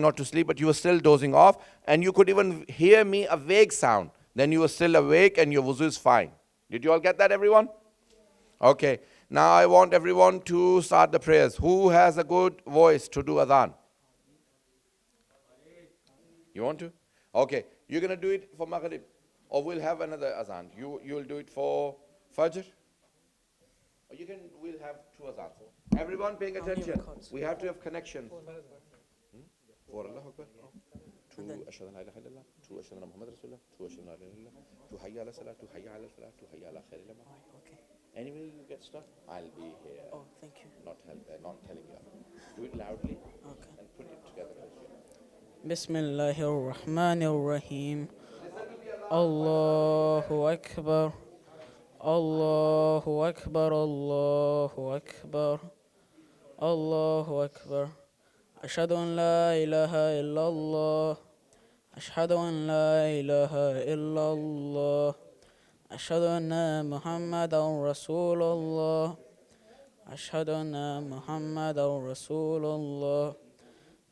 not to sleep, but you were still dozing off. And you could even hear me a vague sound. Then you were still awake and your wuzu is fine. Did you all get that, everyone? Okay. Now I want everyone to start the prayers. Who has a good voice to do adhan? You want to? Okay. You're going to do it for Maghrib. Or we'll have another adhan. You'll do it for Fajr? Or we'll have two adhans. Everyone paying attention. We have to have connection. For Allah Akbar. Two ashhadu an la ilaha illallah. Two ashhadu anna Muhammad Rasulullah. Two ashhadu an la ilaha illallah. Two hayya ala salat. Two hayya ala salat. Two hayya ala khairil amal. Okay. Anyway, you get stuck. I'll be here. Oh, thank you. Not telling you. Do it loudly. Okay. And put it together. Bismillahir Rahmanir Rahim. Allahu Akbar. Allahu Akbar. Allahu Akbar. Allahu Akbar. Ashhadu an la ilaha illallah. Ashhadu an la ilaha illallah. Ashhadu anna Muhammadan Rasulullah. Ashhadu anna Muhammadan Rasulullah.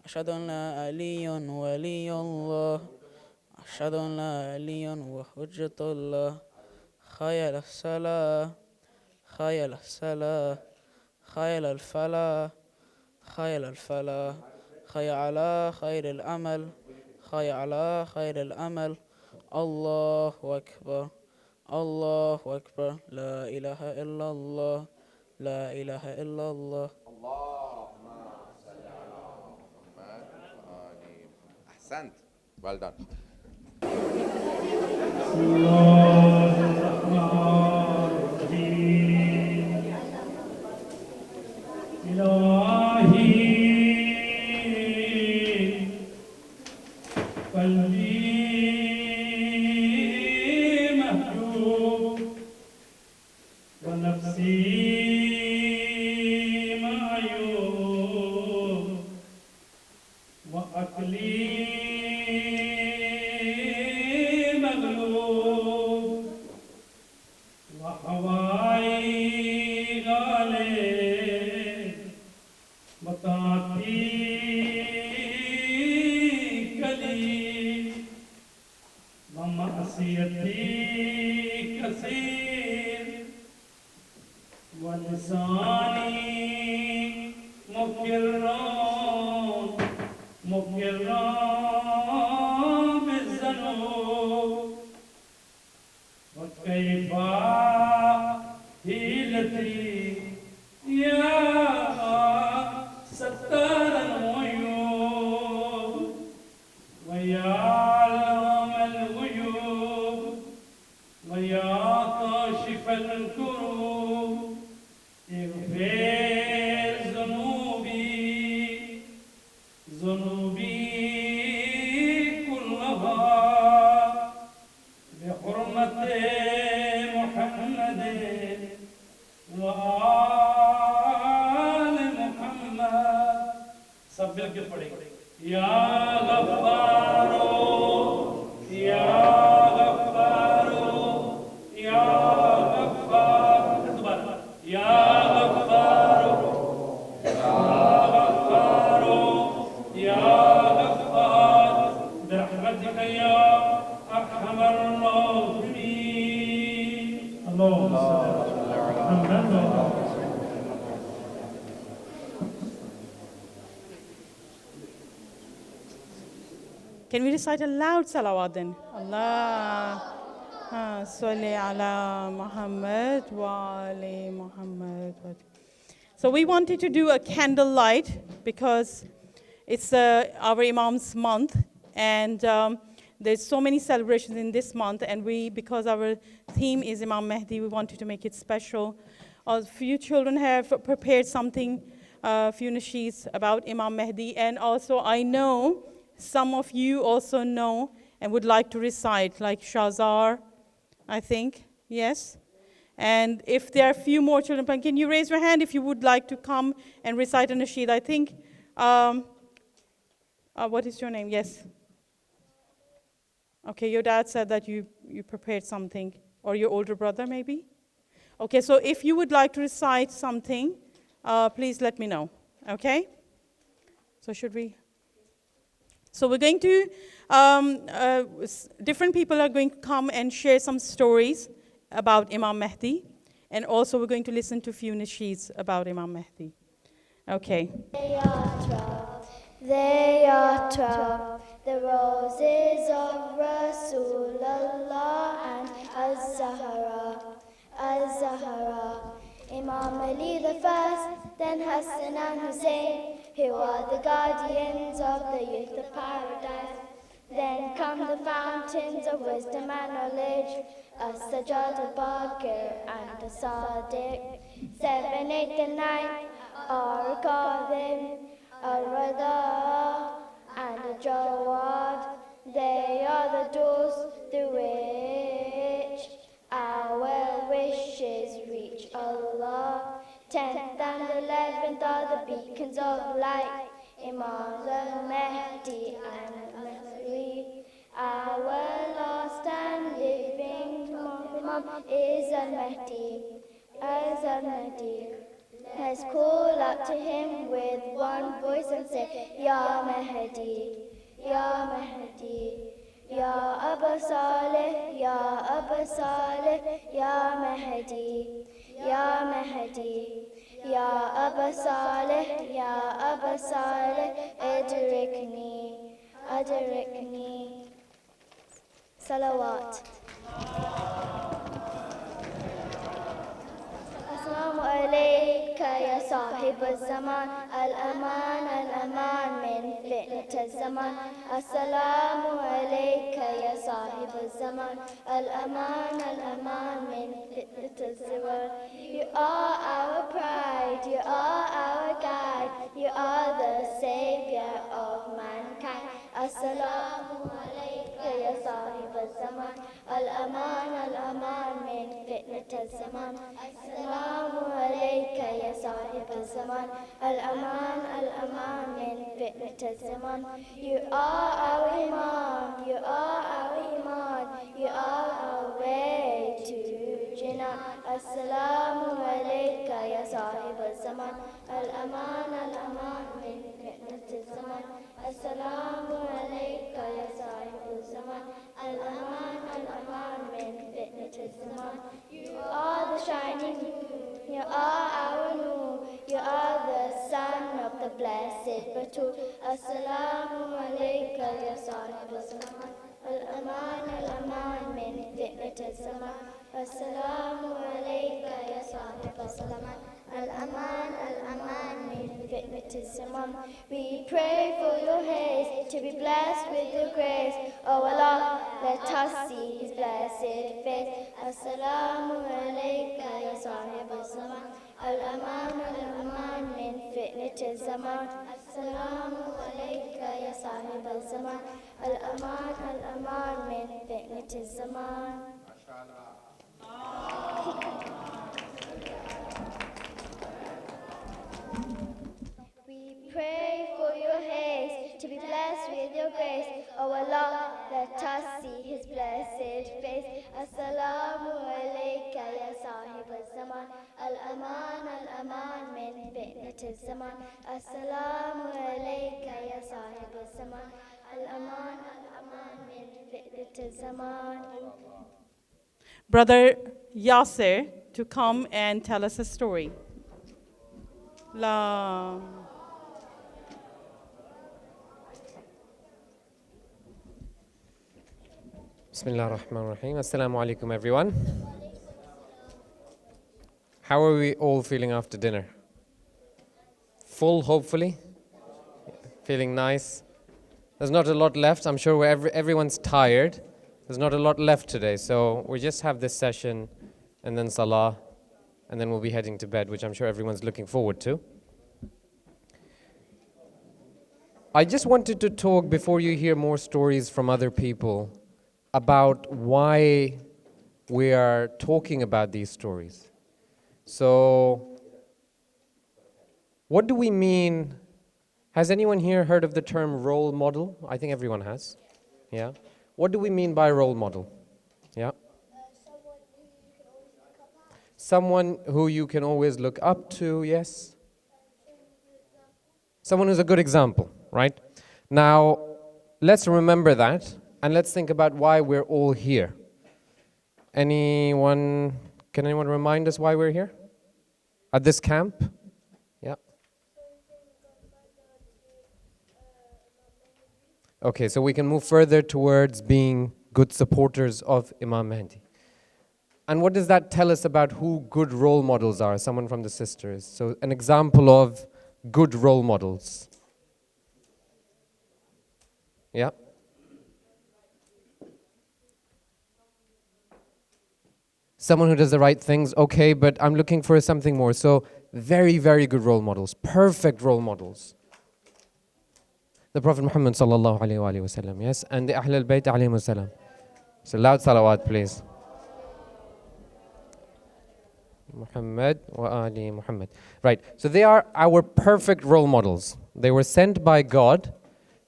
Ashhadu anna Aliyyun waliyullah. Ashhadu anna Aliyyun wa hujjatullah. Khayal as-salah. Khayal as-salah. خيل الفلاح خيل الفلاح خي على خير الأمل خي على خير الأمل الله أكبر الله أكبر لا إله إلا الله لا إله إلا الله اللهم صل على محمد وآل أحسنت. Well done. Can we recite a loud salawat then? Allah salli ala Muhammad wa ali Muhammad. So we wanted to do a candle light because it's our Imam's month, and there's so many celebrations in this month, and because our theme is Imam Mahdi, we wanted to make it special. A few children have prepared something, a few nasheeds about Imam Mahdi, and also I know some of you also know and would like to recite, like Shazar, I think, yes? And if there are a few more children, can you raise your hand if you would like to come and recite a nasheed? I think, what is your name? Yes. Okay, your dad said that you prepared something, or your older brother maybe? Okay, so if you would like to recite something, please let me know. Okay? So should we? So we're going to, different people are going to come and share some stories about Imam Mahdi. And also we're going to listen to a few nasheeds about Imam Mahdi. Okay. They are 12, the roses of Rasulullah and Az-Zahra, Imam Ali the first, then Hassan and Hussein, who are the guardians of the youth of paradise. Then come the fountains of wisdom and knowledge, As-Sajjad al-Baqir and As-Sadiq. 7, 8 and 9 are Qadim, Al-Rada and Al-Jawad. They are the doors through which our wishes reach Allah. 10th and 11th are the beacons of light, Imam al-Mahdi and al-Mahdi. Our last and living Imam is al-Mahdi, Let's call out to him with one voice and say, Ya Mahdi, Ya Mahdi, Ya Aba Saleh, Ya Aba Saleh, Ya Mahdi, Ya Mahdi, Ya Aba Saleh, Ya Aba Saleh, Adrikni, Adrikni. Salawat. Assalamu alayka ya sahib al-zaman, al-aman, al-aman min fitnat al-zaman. Assalamu alayka ya sahib al-zaman, al-aman, al-aman min fitnat al-zaman. You are our pride, you are our guide, you are the savior of mankind. Assalamu alayka ya sahib al-zaman, al-aman, al-aman min fitnat al-zaman. Assalamu alayka ya sahib al-zaman, al-aman, al-aman min fitnat al-zaman. You are our Imam, you are our Iman, you are our way to Jinnah. Assalamu alayka ya sahib al-zaman, al-aman, al-aman min fitnat al-zaman. Assalamu alayka ya sahib al-zaman, al-aman, al-aman min fitnat al-zaman. You are the shining moon, you are our Noor, you are the son of the blessed Batul. Assalamu alayka ya sahib al-zaman, al-aman, al-aman min fitnat al-zaman. Assalamu alayka ya sahib al-zaman, al-aman, al-aman min fitnat al-zaman. We pray for your haze to be blessed with your grace. Oh Allah, let us see his blessed face. Assalamu alayka ya sahib al-zaman, al-aman, al-aman min fitnat al-zaman. Assalamu alayka ya sahib al-zaman, al-aman, al-aman min fitnat al-zaman. We pray for your haze to be blessed with your grace. Oh Allah, let us see his blessed face. Assalamu alayka ya sahib al-zaman, al-aman, al-aman min fitnat al-zaman. Assalamu alayka ya sahib al-zaman, al-aman, al-aman min fitnat al-zaman. Brother Yasser to come and tell us a story. La. Bismillah ar-Rahman ar-Rahim. Assalamu alaikum, everyone. How are we all feeling after dinner? Full, hopefully? Feeling nice? There's not a lot left. I'm sure everyone's tired. There's not a lot left today, so we just have this session and then Salah, and then we'll be heading to bed, which I'm sure everyone's looking forward to. I just wanted to talk, before you hear more stories from other people, about why we are talking about these stories. So, what do we mean? Has anyone here heard of the term role model? I think everyone has. Yeah. What do we mean by role model? Yeah. Someone who you can always look up to, yes. Someone who's a good example, right? Now, let's remember that, and let's think about why we're all here. Can anyone remind us why we're here? At this camp? Yeah. Okay, so we can move further towards being good supporters of Imam Mahdi. And what does that tell us about who good role models are? Someone from the sisters. So an example of good role models. Yeah. Someone who does the right things, okay, but I'm looking for something more. So very, very good role models, perfect role models. The Prophet Muhammad sallallahu alayhi wa sallam, yes, and the Ahlul Bayt alayhi wa sallam. So loud salawat, please. Muhammad wa Ali Muhammad. Right, so they are our perfect role models. They were sent by God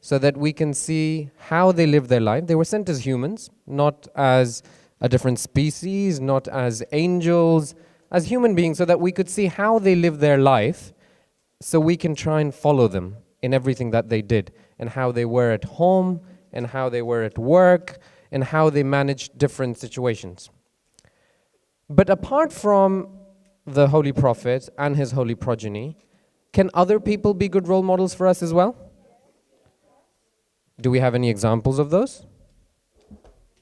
so that we can see how they live their life. They were sent as humans, not as a different species, not as angels, as human beings, so that we could see how they live their life, so we can try and follow them in everything that they did, and how they were at home, and how they were at work, and how they managed different situations. But apart from the Holy Prophet and his holy progeny, can other people be good role models for us as well? Do we have any examples of those?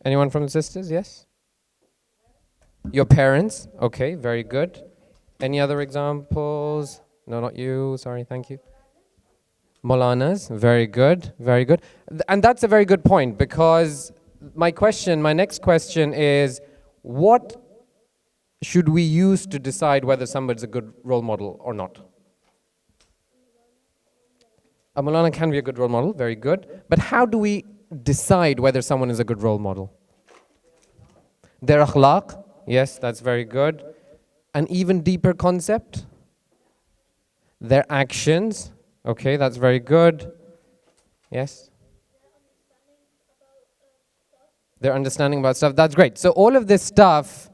Anyone from the sisters? Yes? Your parents? Okay, very good. Any other examples? No, not you. Sorry, thank you. Maulanas, very good, very good. And that's a very good point, because my next question is, what should we use to decide whether somebody's a good role model or not? A Maulana can be a good role model, very good. But how do we decide whether someone is a good role model? Their akhlaq, yes, that's very good. An even deeper concept? Their actions, okay, that's very good. Yes? Their understanding about stuff, that's great. So all of this stuff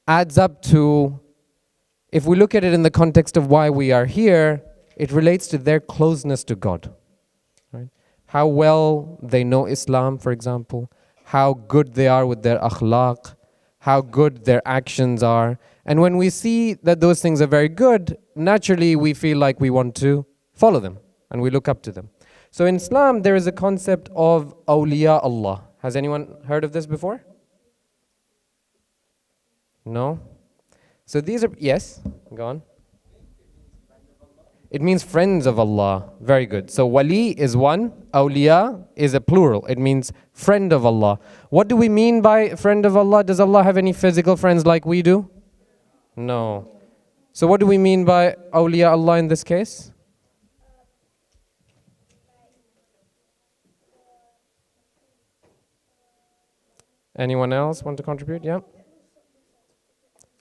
adds up to, if we look at it in the context of why we are here, it relates to their closeness to God. Right? How well they know Islam, for example, how good they are with their akhlaq, how good their actions are. And when we see that those things are very good, naturally we feel like we want to follow them and we look up to them. So in Islam, there is a concept of awliya Allah. Has anyone heard of this before? No? So these are, yes, go on. It means friends of Allah. Very good. So wali is one, awliya is a plural. It means friend of Allah. What do we mean by friend of Allah? Does Allah have any physical friends like we do? No. So what do we mean by awliya Allah in this case? Anyone else want to contribute? Yeah.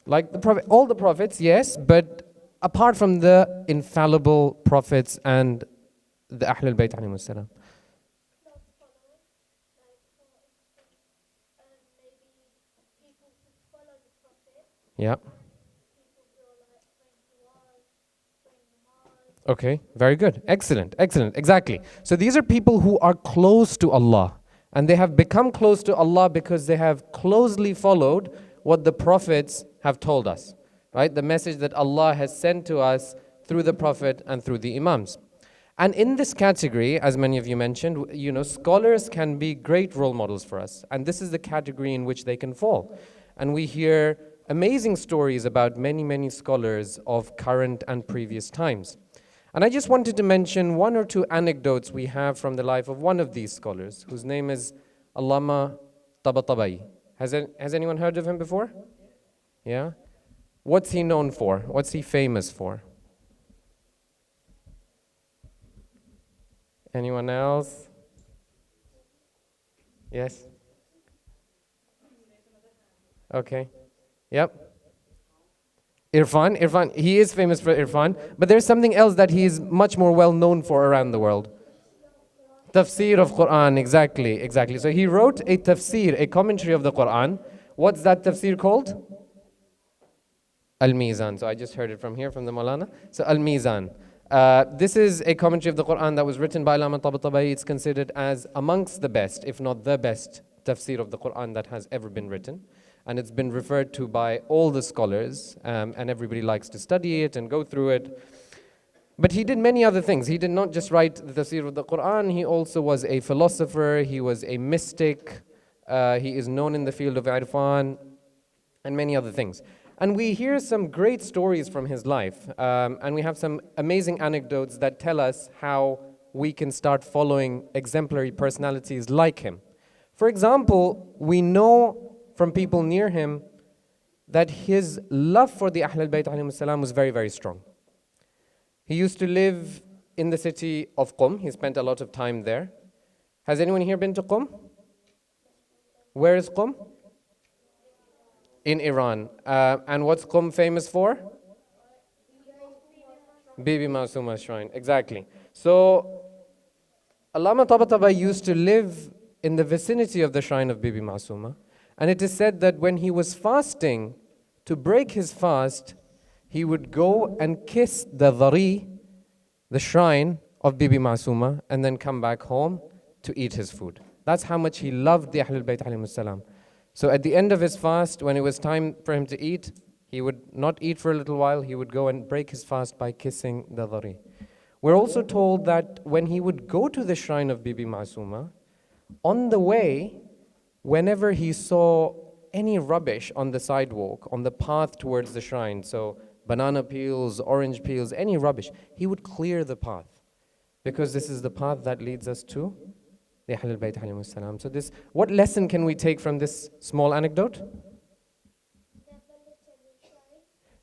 Like the prophet, all the prophets, yes, but apart from the infallible prophets and the Ahlul Bayt alayhimus salam. Yeah. Okay, very good. Excellent, excellent, exactly. So these are people who are close to Allah, and they have become close to Allah because they have closely followed what the prophets have told us, right? The message that Allah has sent to us through the Prophet and through the Imams. And in this category, as many of you mentioned, scholars can be great role models for us. And this is the category in which they can fall. And we hear amazing stories about many, many scholars of current and previous times. And I just wanted to mention one or two anecdotes we have from the life of one of these scholars, whose name is Ulama Tabatabai. Has anyone heard of him before? Yeah? What's he known for? What's he famous for? Anyone else? Yes? Okay. Yep. Irfan, he is famous for Irfan, but there's something else that he is much more well known for around the world. Tafsir of Quran, exactly. So he wrote a tafsir, a commentary of the Quran. What's that tafsir called? Al-Mizan. So I just heard it from here, from the Maulana. So Al-Mizan. This is a commentary of the Quran that was written by Allama Tabatabai. It's considered as amongst the best, if not the best, tafsir of the Quran that has ever been written. And it's been referred to by all the scholars, and everybody likes to study it and go through it. But he did many other things. He did not just write the tafsir of the Quran, he also was a philosopher, he was a mystic, he is known in the field of irfan, and many other things. And we hear some great stories from his life, and we have some amazing anecdotes that tell us how we can start following exemplary personalities like him. For example, we know from people near him that his love for the Ahlul Bayt alayhimus salam was very, very strong. He used to live in the city of Qum. He spent a lot of time there. Has anyone here been to Qum? Where is Qum? In Iran. And what's Qum famous for? Bibi Masuma's shrine. Exactly. So, Allama Tabatabai used to live in the vicinity of the shrine of Bibi Masuma. And it is said that when he was fasting, to break his fast, he would go and kiss the dhari, the shrine of Bibi Masuma, and then come back home to eat his food. That's how much he loved the Ahlul Bayt alayhimus salam. So at the end of his fast, when it was time for him to eat, he would not eat for a little while, he would go and break his fast by kissing the dhari. We're also told that when he would go to the shrine of Bibi Masuma, on the way, whenever he saw any rubbish on the sidewalk, on the path towards the shrine, so banana peels, orange peels, any rubbish, he would clear the path. Because this is the path that leads us to the Ahlul Bayt alayhimus salam. So what lesson can we take from this small anecdote?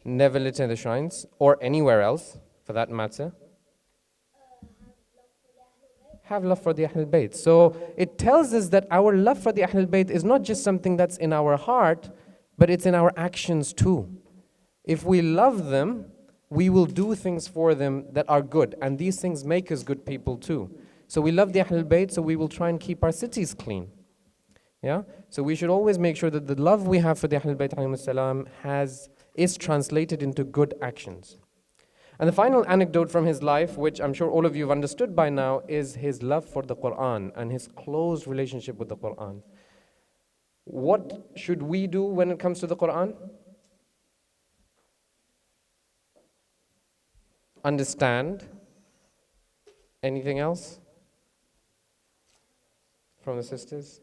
Never litter the shrines, or anywhere else, for that matter. Have love for the Ahlul Bayt. So it tells us that our love for the Ahlul Bayt is not just something that's in our heart, but it's in our actions too. If we love them, we will do things for them that are good. And these things make us good people too. So we love the Ahlul Bayt, so we will try and keep our cities clean. Yeah? So we should always make sure that the love we have for the Ahlul Bayt alayhimus salam is translated into good actions. And the final anecdote from his life, which I'm sure all of you have understood by now, is his love for the Quran and his close relationship with the Quran. What should we do when it comes to the Quran? Understand. Anything else from the sisters?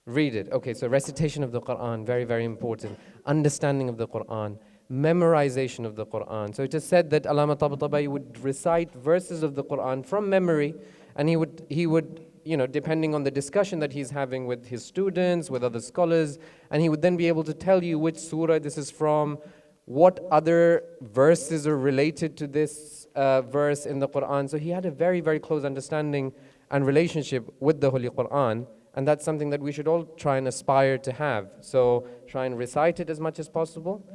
Read it. Okay, so recitation of the Quran, very, very important. Understanding of the Quran, memorization of the Quran. So it is said that Allama Tabatabai would recite verses of the Quran from memory, and he would, depending on the discussion that he's having with his students, with other scholars, and he would then be able to tell you which surah this is from, what other verses are related to this verse in the Quran. So he had a very, very close understanding and relationship with the Holy Quran. And that's something that we should all try and aspire to have. So try and recite it as much as possible.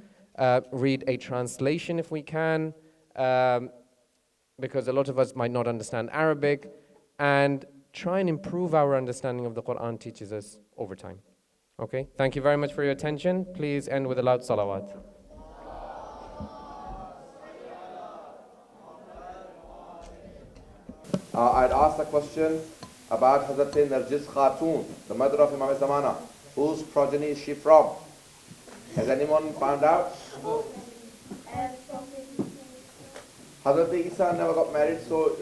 Read a translation if we can, because a lot of us might not understand Arabic. And try and improve our understanding of the Quran teaches us over time. Okay, thank you very much for your attention. Please end with a loud salawat. I'd asked a question about Hazrat Narjis Khatun, the mother of Imam Zamana. Whose progeny is she from? Has anyone found out? Hazrat Isa never got married, so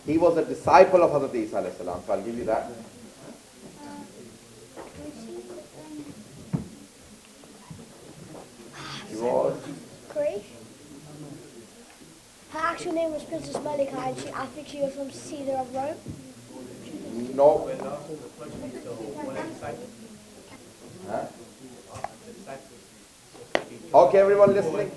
he was a disciple of Hazrat Isa alayhi salam. So I'll give you that. She was Quraysh. Her actual name was Princess Malika, and I think she was from Caesar of Rome. No. Huh? Okay, everyone listening?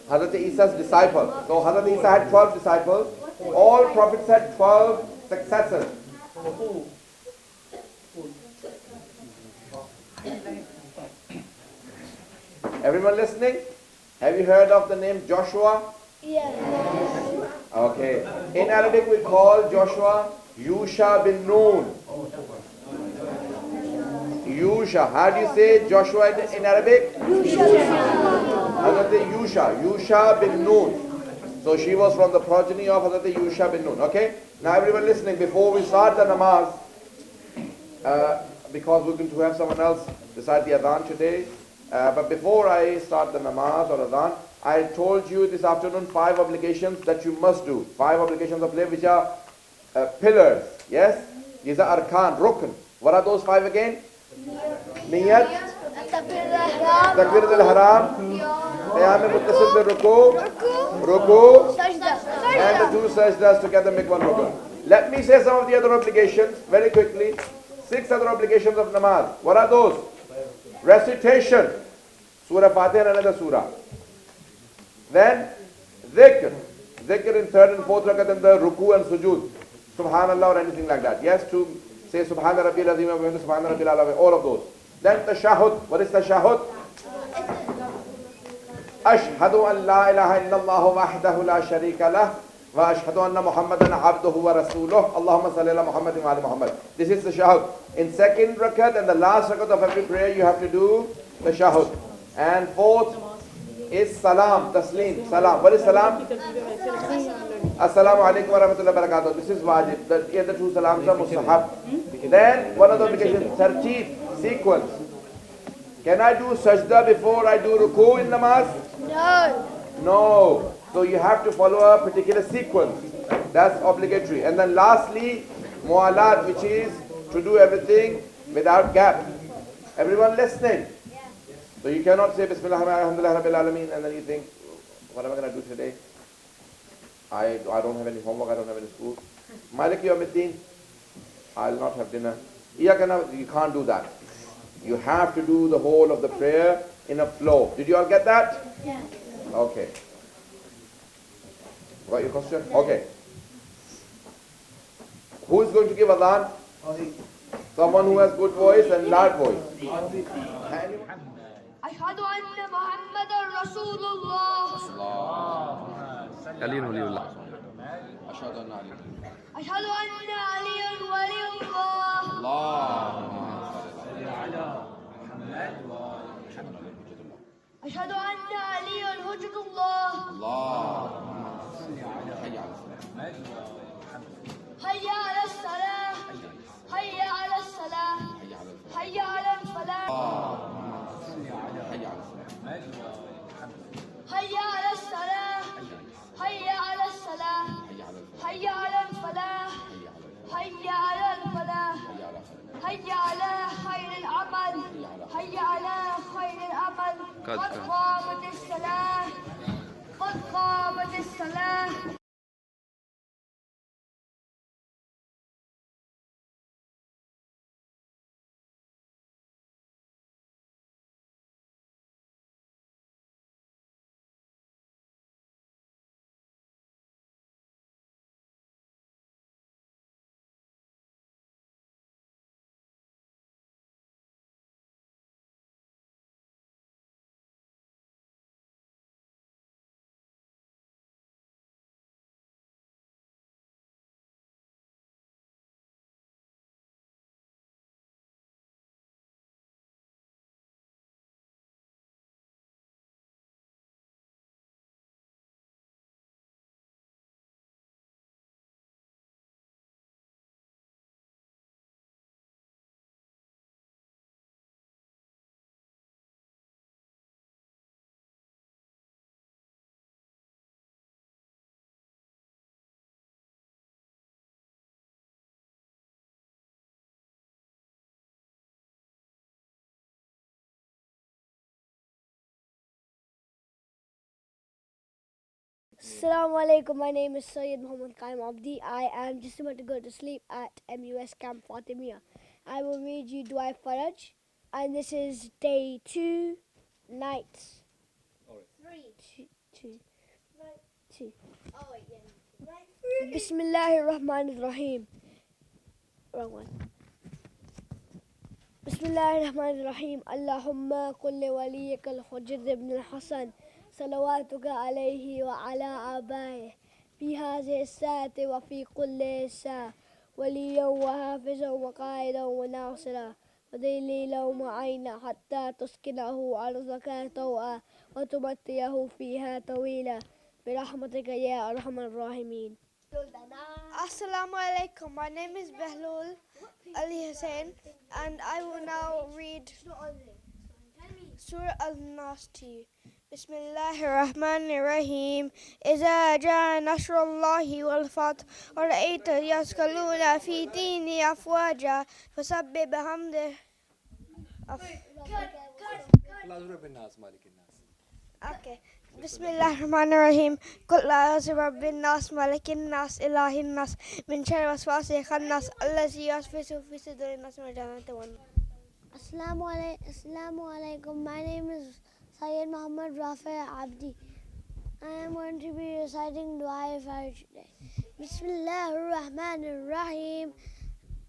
Hazrat Isa's disciple. So Hazrat Isa had 12 disciples. All prophets had 12 successors. Everyone listening? Have you heard of the name Joshua? Yeah. Okay. In Arabic we call Joshua Yusha bin Nun. Yusha. How do you say Joshua in Arabic? Hazrat Yusha bin Nun. So she was from the progeny of Hazrat Yusha bin Nun. Okay? Now everyone listening, before we start the namaz, because we're going to have someone else recite the adhan today, but before I start the namaz or adhan, I told you this afternoon 5 obligations that you must do. 5 obligations of prayer which are pillars. Yes? These are arkan, rukn. What are those 5 again? Niyat, takbir al-haram, qiyam muttasil bil ruku, and the 2 sajdas together make 1 rukn. Let me say some of the other obligations very quickly. 6 other obligations of namaz. What are those? Recitation, Surah Fatiha and another surah. Then dhikr in 3rd and 4th rakat in the ruku and sujood, subhanallah or anything like that. Yes, to say subhana rabbil azim wa subhana rabbil ala, all of those. Then tashahhud. What is tashahhud? Ashhadu an la ilaha illallah wahdahu la sharika lah wa ashhadu anna muhammadan abduhu wa rasuluh, Allahumma salli ala muhammadin wa ali muhammad. This is tashahhud. In 2nd rakat and the last rakat of every prayer you have to do tashahhud. And 4th is salam, taslim, salam. What is salam? Assalamu alaikum wa rahmatullahi wa barakatuh. This is wajib. The other 2 salams are mustahab. Then one of the obligations, tarteeb, sequence. Can I do sajda before I do ruku in namaz? No. So you have to follow a particular sequence. That's obligatory. And then lastly, mu'alat, which is to do everything without gap. Everyone listening? So you cannot say Bismillah alhamdulillah rabbil alameen and then you think, what am I going to do today? I don't have any homework, I don't have any school. Malik yawmiddin, I'll not have dinner. You can't do that. You have to do the whole of the prayer in a flow. Did you all get that? Yeah. Okay. Got your question? Okay. Who is going to give adhan? Someone who has good voice and loud voice. أشهد أن محمد رسول الله علي ولي الله. أشهد أن علي ولي الله أشهد أن علي حجة الله حي على الصلاة حي على الصلاة حي على الفلاح حي على الصلاة حي على الصلاة حي على الفلاح حي على الفلاح حي على خير العمل حي على خير العمل قد قامت الصلاة قد قامت الصلاة. Assalamu alaikum. My name is Sayyid Muhammad Qaim Abdi. I am just about to go to sleep at MUS Camp Fatimiyah. I will read you Dua Faraj, and this is day 2, night 3. Two. Oh wait, yeah. Bismillahir Rahmanir Rahim. Wrong one. Bismillahir Rahmanir Rahim. Allahumma kulli waliyaka al-Hujr ibn al-Hasan. صلواتك عليه وعلى آبائه في هذه الساعة وفي كل ساعة وليا وحافظا وقائدا وناصرا وليلا ومعينا حتى تسكنه أرضك طوعا وتمتعه فيها طويلا برحمتك يا أرحم الراحمين. Assalamu alaikum. My name is Behlul Ali Hussain and I will now read Surah Al-Nas to you. Bismillahir Rahmanir Rahim. إذا جاء نصر الله والفتح ورأيت يسكلون في دين أفواجا فسبح بحمده Okay. Bismillahirrahmanirrahim. Qul a'udhu birabbin nas, malikin nas, ilahin nas, min sharri waswasil khannas, allazi yuwaswisu fi sudurin nas min al-jannati wan nar. Assalamu alaikum. My name is Syed Muhammad Rafi Abdi. I am going to be reciting Dua Fajr today. Bismillahir Rahmanir Rahim.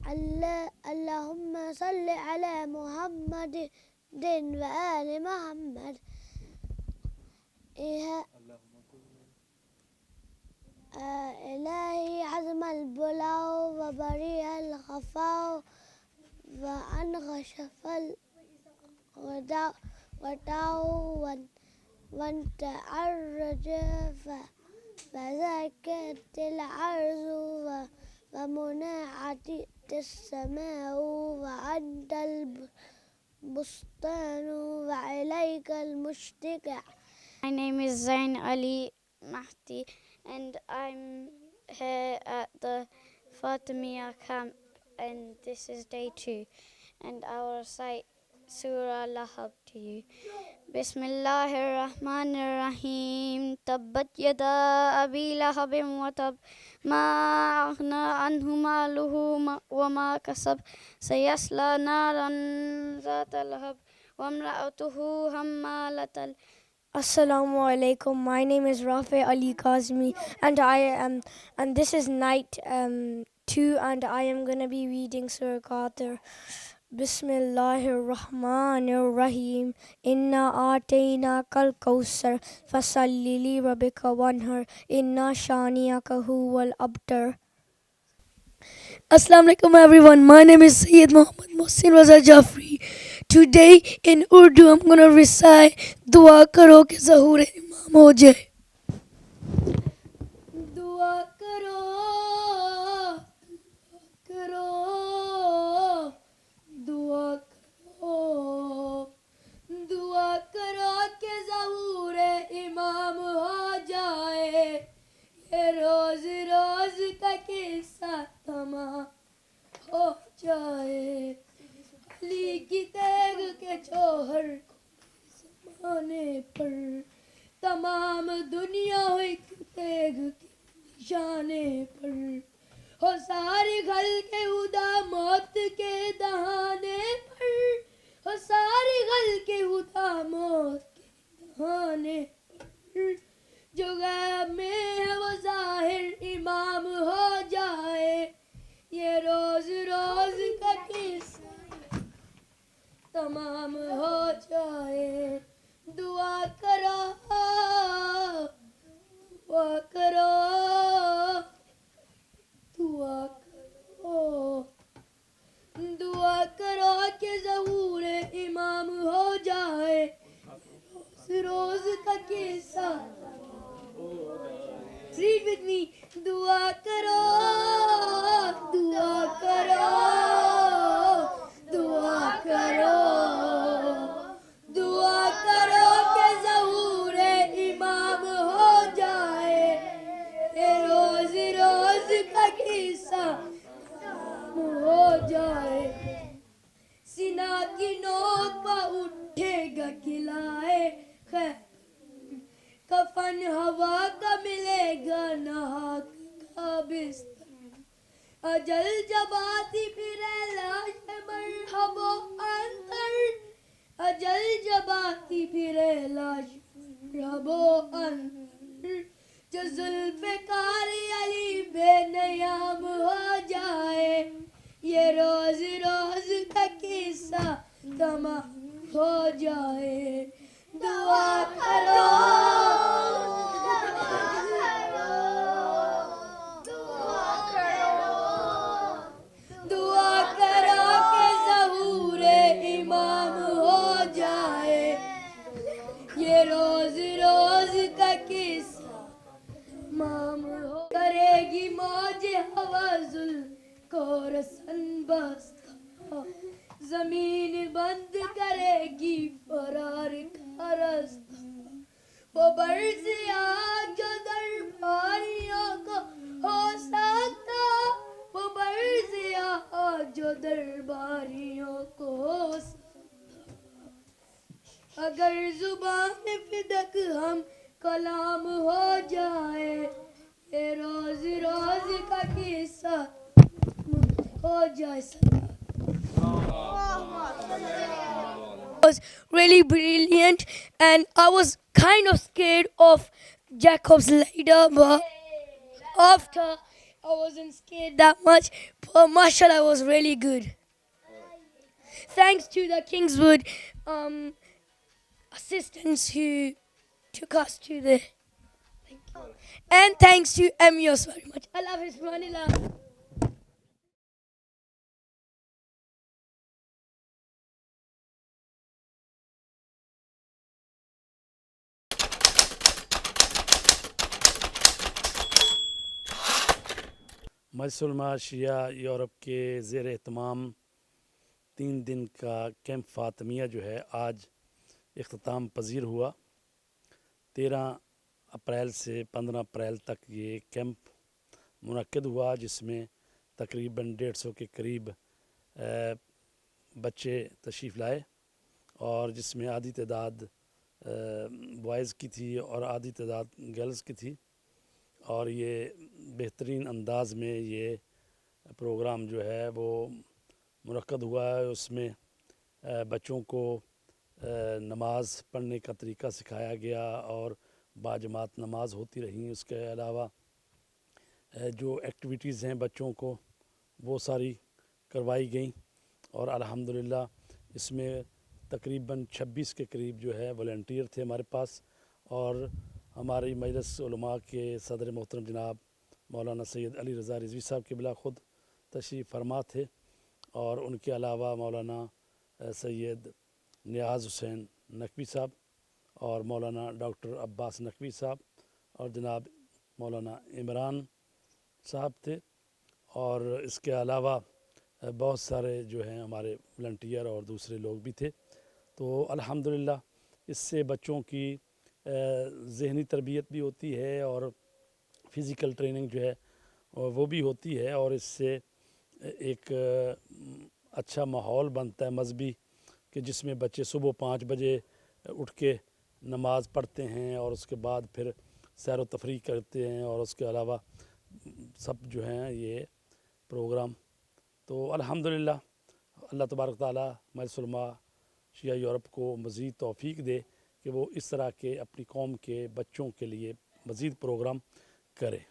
Allahumma salli ala Muhammadin wa ali Muhammad. إلهي عزم البلاو وبريء الخفاو وأنغشف الغداو وانتعرج فذكت العرض ومنعت السماء وعد البستان وإليك المشتكى. My name is Zain Ali Mahdi and I'm here at the Fatimiyah camp and this is day 2 and I will recite Surah Lahab to you. Bismillahir Rahmanir Rahim. Tabbat yada abi lahabin wa tab ma aghna anhu maluhu wa ma kasab sayasla naran zata lahab wa imra'atuhu hammalatal. Assalamu alaikum. My name is Rafi Ali Kazmi and this is night 2 and I am going to be reading Surah Qadir. Bismillahir Rahmanir Rahim. Inna atayna kal kawsar fasalli li rabbika wanhar inna shaniyaka huwal abtar. Assalamu alaikum everyone. My name is Sayyid Muhammad Mohsin Raza Jafri. Today in Urdu I'm gonna recite Dua karo ke Zahur Imam ho jaye. Dua karo, dua karo, dua karo ke Zahur Imam ho jaye. Ye roz roz ka kissa tamam ho jaye. Ali की तेग के चौहर ज़माने पर तमाम दुनिया हो एक तेग के निशाने पर हो सारी घल के उदा मौत के दहाने पर हो सारी घल के उदा मौत के दहाने पर जो गैब में है वो जाहिर इमाम हो जाए ये रोज रोज का किस्सा तमाम हो जाए दुआ करो दुआ करो दुआ करो दुआ करो कि ज़हूर इमाम हो जाए रोज रोज का किस्सा Read with me दुआ करो दुआ करो दुआ करो दुआ करो कि ज़हूर इमाम हो जाए ये रोज रोज का किस्सा हो जाए सीना की नोक पर उठेगा खिलाए खैर कफन हवा का मिलेगा नहाक का बिस्तर अजल जब आती फिरे लाश मरहबो अंतर अजल जब आती फिरे लाश मरहबो अंतर जो जुल्फ़िकार अली बेनयाम हो जाए ये रोज रोज का किस्सा तमाम हो जाए दुआ करो दुआ करो कि ज़हूर आवाजुल कोरसन बस्ता जमीन बंद करेगी फरार का रास्ता वो बरसिया जो दरबारियों को हो सकता वो बरसिया जो दरबारियों को हो सकता अगर जुबान फिदक हम कलाम हो जाए ये रोज रोज का किस्सा हो जाए was really brilliant and I was kind of scared of Jacob's ladder but after I wasn't scared that much but mashallah was really good. Thanks to the Kingswood assistants who took us to the and thanks to Emios very much. I love his Manila. मजलिस उलमा शिया Europe के ज़ेर एहतमाम 3 दिन का camp फ़ातिमिया जो है आज इख्तिताम पजीर हुआ। 13 अप्रैल से 15 अप्रैल तक ये कैंप मुनक्किद हुआ जिसमें तकरीबन 150 के करीब बच्चे तशरीफ़ लाए और जिसमें आधी तादाद बॉयज़ की थी और आधी तादाद गर्ल्स की थी और ये बेहतरीन अंदाज में ये प्रोग्राम जो है वो मुनक्किद हुआ है। उसमें बच्चों को नमाज़ पढ़ने का तरीक़ा सिखाया गया और बाजमात नमाज होती रही। उसके अलावा जो एक्टिविटीज़ हैं बच्चों को वो सारी करवाई गई और अल्हम्दुलिल्लाह इसमें तकरीबन 26 के करीब जो है वॉलंटियर थे हमारे पास और हमारी मजलिस उलमा के सदर मोहतरम जनाब मौलाना सैयद अली रज़ा रिज़वी साहब के बिला ख़ुद तशरीफ़ फरमा थे और उनके अलावा मौलाना सैयद नियाज़ हुसैन नकवी साहब और मौलाना डॉक्टर अब्बास नकवी साहब और जनाब मौलाना इमरान साहब थे और इसके अलावा बहुत सारे जो हैं हमारे वॉलंटियर और दूसरे लोग भी थे। तो अल्हम्दुलिल्लाह इससे बच्चों की ज़हनी तरबियत भी होती है और फ़िज़िकल ट्रेनिंग जो है वो भी होती है और इससे एक अच्छा माहौल बनता है मज़हबी कि जिसमें बच्चे सुबह 5 बजे उठ के नमाज़ पढ़ते हैं और उसके बाद फिर सैर व तफरीह करते हैं और उसके अलावा सब जो हैं ये प्रोग्राम। तो अल्हम्दुलिल्लाह अल्लाह तबारक ताला मजलिस उलमा शिया यूरोप को मज़ीद तौफ़ीक दे कि वो इस तरह के अपनी कौम के बच्चों के लिए मज़ीद प्रोग्राम करे।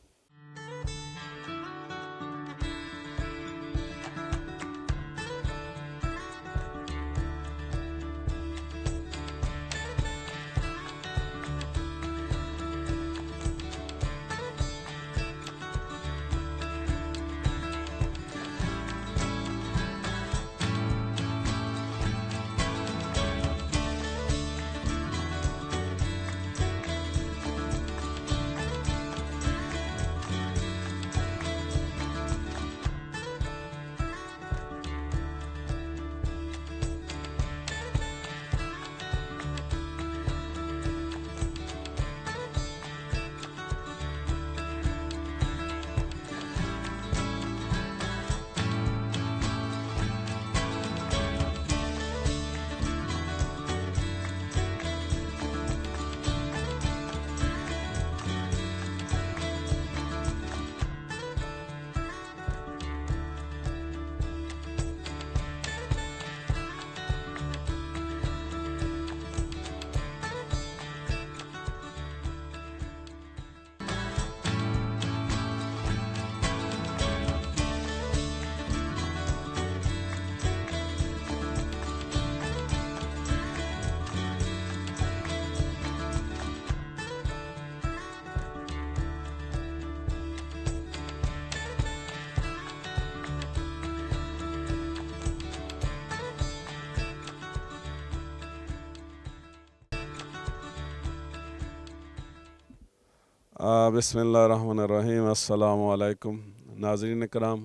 बिस्मिल्लाहिर्रहमानिर्रहीम अस्सलामु अलैकुम नाज़रीन कराम,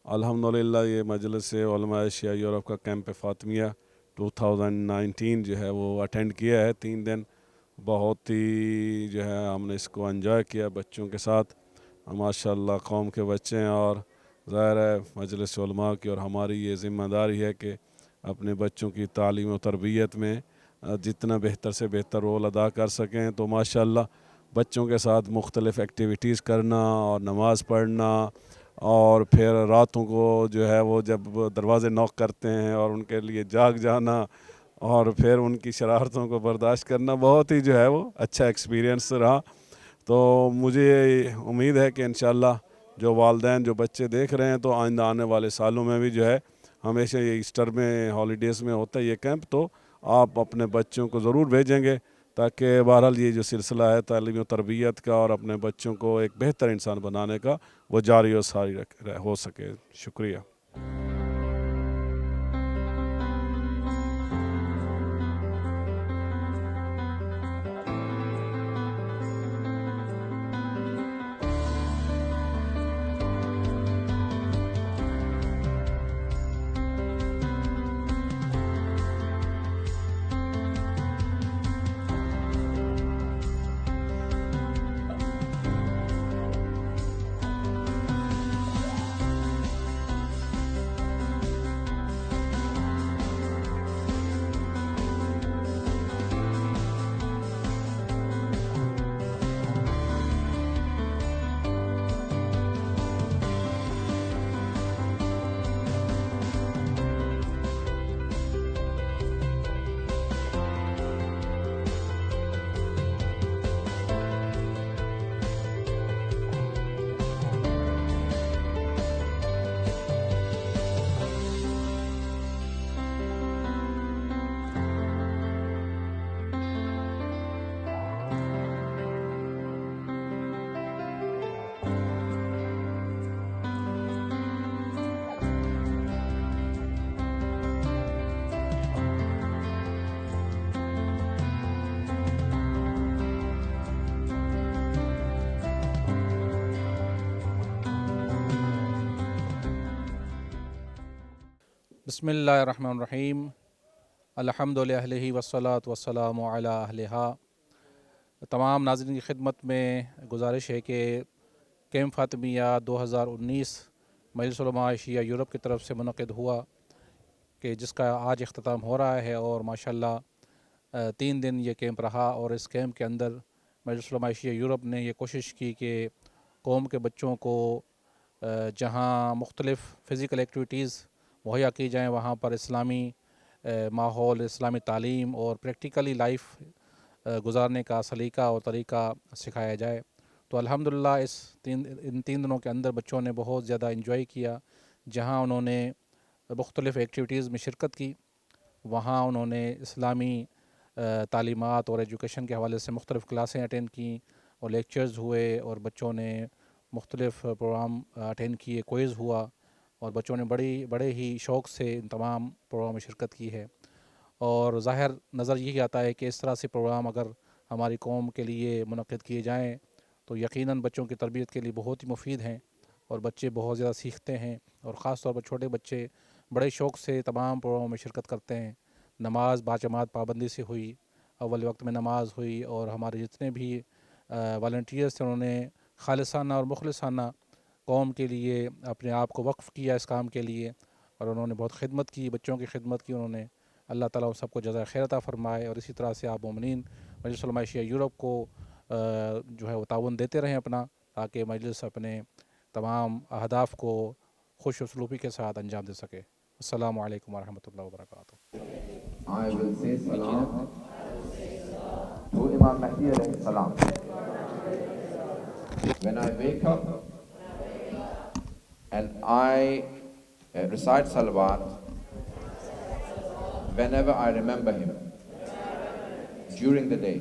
अल्हम्दुलिल्लाह ये मजलिस उलमा शिया यूरोप का कैंप फ़ातिमिया 2019 जो है वो अटेंड किया है 3 दिन। बहुत ही जो है हमने इसको एंजॉय किया बच्चों के साथ। माशाअल्लाह कौम के बच्चे हैं और ज़ाहिर है मजलिस उलमा की और हमारी ये ज़िम्मेदारी है कि अपने बच्चों की तालीम और तरबियत में जितना बेहतर से बेहतर रोल अदा कर सकें। तो माशाअल्लाह बच्चों के साथ मुख्तलिफ़ एक्टिविटीज़ करना और नमाज़ पढ़ना और फिर रातों को जो है वो जब दरवाज़े नॉक करते हैं और उनके लिए जाग जाना और फिर उनकी शरारतों को बर्दाश्त करना, बहुत ही जो है वो अच्छा एक्सपीरियंस रहा। तो मुझे उम्मीद है कि इंशाअल्लाह जो वालिदैन जो बच्चे देख रहे हैं तो आइंदा आने वाले सालों में भी जो है, हमेशा ये ईस्टर में हॉलीडेज़ में होता है ये कैंप, तो आप अपने बच्चों को ज़रूर भेजेंगे ताकि बहरहाल ये जो सिलसिला है तालीम और तरबियत का और अपने बच्चों को एक बेहतर इंसान बनाने का वो जारी और सारी हो सके। शुक्रिया। बिस्मिल्लाहिर्रहमानिर्रहीम अल्हम्दुलिल्लाहि वस्सलातु वस्सलामु अला अहलिहा। तमाम नाज़रीन की खिदमत में गुजारिश है कि कैंप फ़ातिमिया 2019 मजलिस उलमा शिया यूरोप की तरफ से मुनक़िद हुआ कि जिसका आज अख्ताम हो रहा है और माशाअल्लाह 3 दिन ये कैंप रहा। और इस कैंप के अंदर मजलिस उलमा शिया यूरोप ने ये कोशिश की कि कौम के बच्चों को जहाँ मुख्तलिफ़ फ़िज़िकल एक्टिविटीज़ मुहैया की जाएँ, वहाँ पर इस्लामी माहौल, इस्लामी तालीम और प्रैक्टिकली लाइफ गुजारने का सलीका और तरीका सिखाया जाए। तो अल्हम्दुलिल्लाह इन 3 दिनों के अंदर बच्चों ने बहुत ज़्यादा इंजॉय किया। जहाँ उन्होंने मुख्तलिफ़ एक्टिविटीज़ में शिरकत की, वहाँ उन्होंने इस्लामी तालीमात और एजुकेशन के हवाले से मुख्तलिफ़ क्लासें अटेंड की और लेक्चर्स हुए और बच्चों ने मुख्तलिफ़ प्रोग्राम अटेंड किए, क्विज़ हुआ और बच्चों ने बड़े ही शौक़ से इन तमाम प्रोग्राम में शिरकत की है। और ज़ाहिर नज़र यही आता है कि इस तरह से प्रोग्राम अगर हमारी कौम के लिए मुनक़िद किए जाएँ तो यकीनन बच्चों की तरबियत के लिए बहुत ही मुफीद हैं और बच्चे बहुत ज़्यादा सीखते हैं। और ख़ास तौर पर छोटे बच्चे बड़े शौक़ से तमाम प्रोग्रामों में शिरकत करते हैं। नमाज बाजमात पाबंदी से हुई, अव्वल वक्त में नमाज हुई और हमारे जितने भी वॉलंटियर्स थे उन्होंने खालिसाना और मुखलिसाना कौम के लिए अपने आप को वक्फ़ किया इस काम के लिए और उन्होंने बहुत खिदमत की, बच्चों की खिदमत की उन्होंने। अल्लाह ताला उन सबको जज़ाए खैर अता फ़रमाए। और इसी तरह से आप मोमिनीन मजलिस उलमा शिया यूरोप को जो है वो ताउन देते रहें अपना, ताकि मजलिस अपने तमाम अहदाफ़ को खुश उसलूबी के साथ अंजाम दे सके। अस्सलामु अलैकुम वरहमतुल्लाहि वबरकातुहू। I will say salam to Imam Mahdi alayhi salam. When I wake up and I recite salawat, whenever I remember him during the day,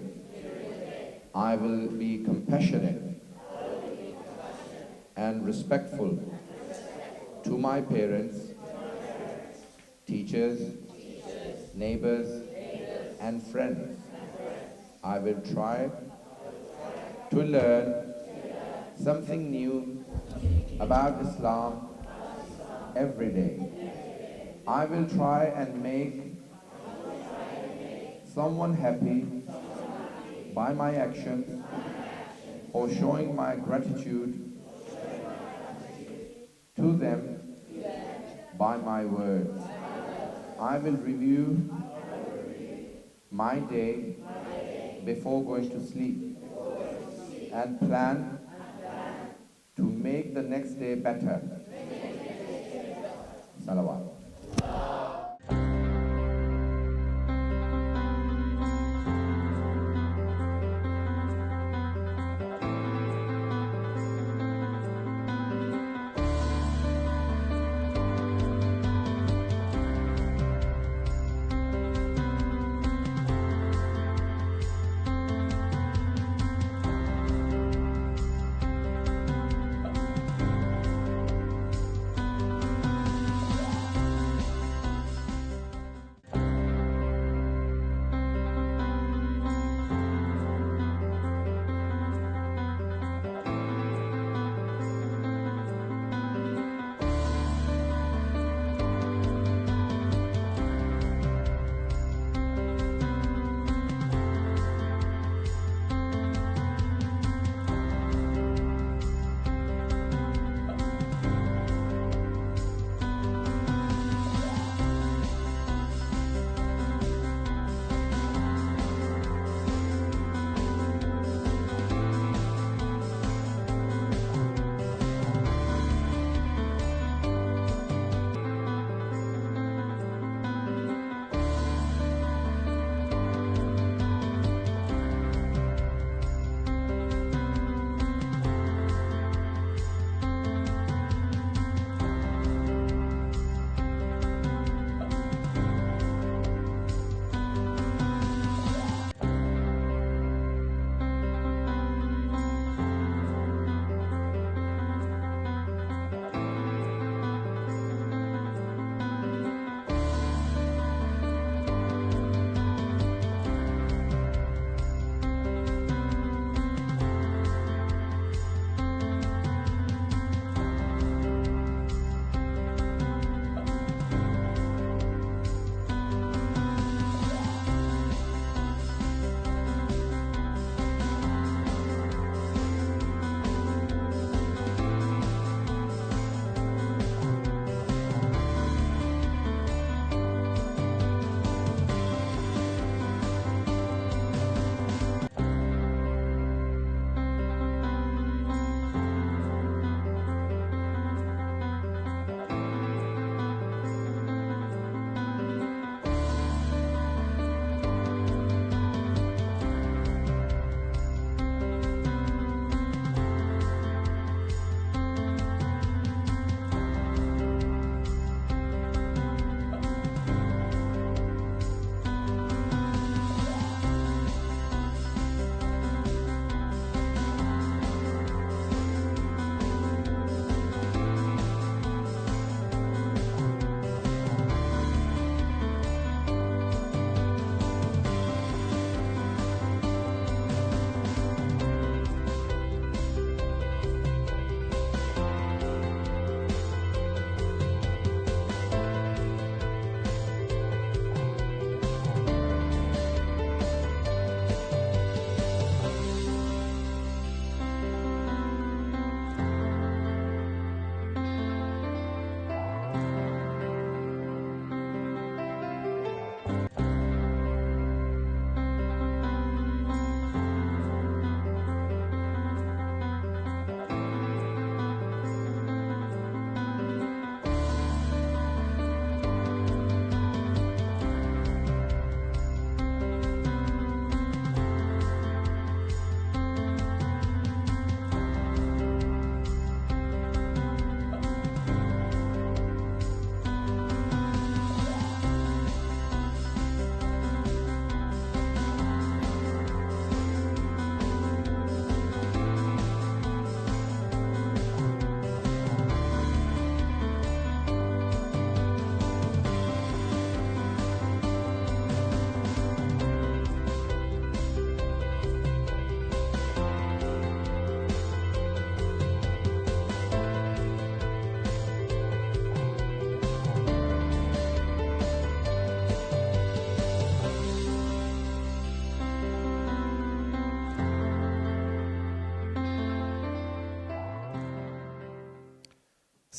I will be compassionate and respectful to my parents, teachers, neighbors, and friends. I will try to learn something new about Islam every day. I will try and make someone happy by my actions or showing my gratitude to them by my words. I will review my day before going to sleep and plan to make the next day better. Salawat.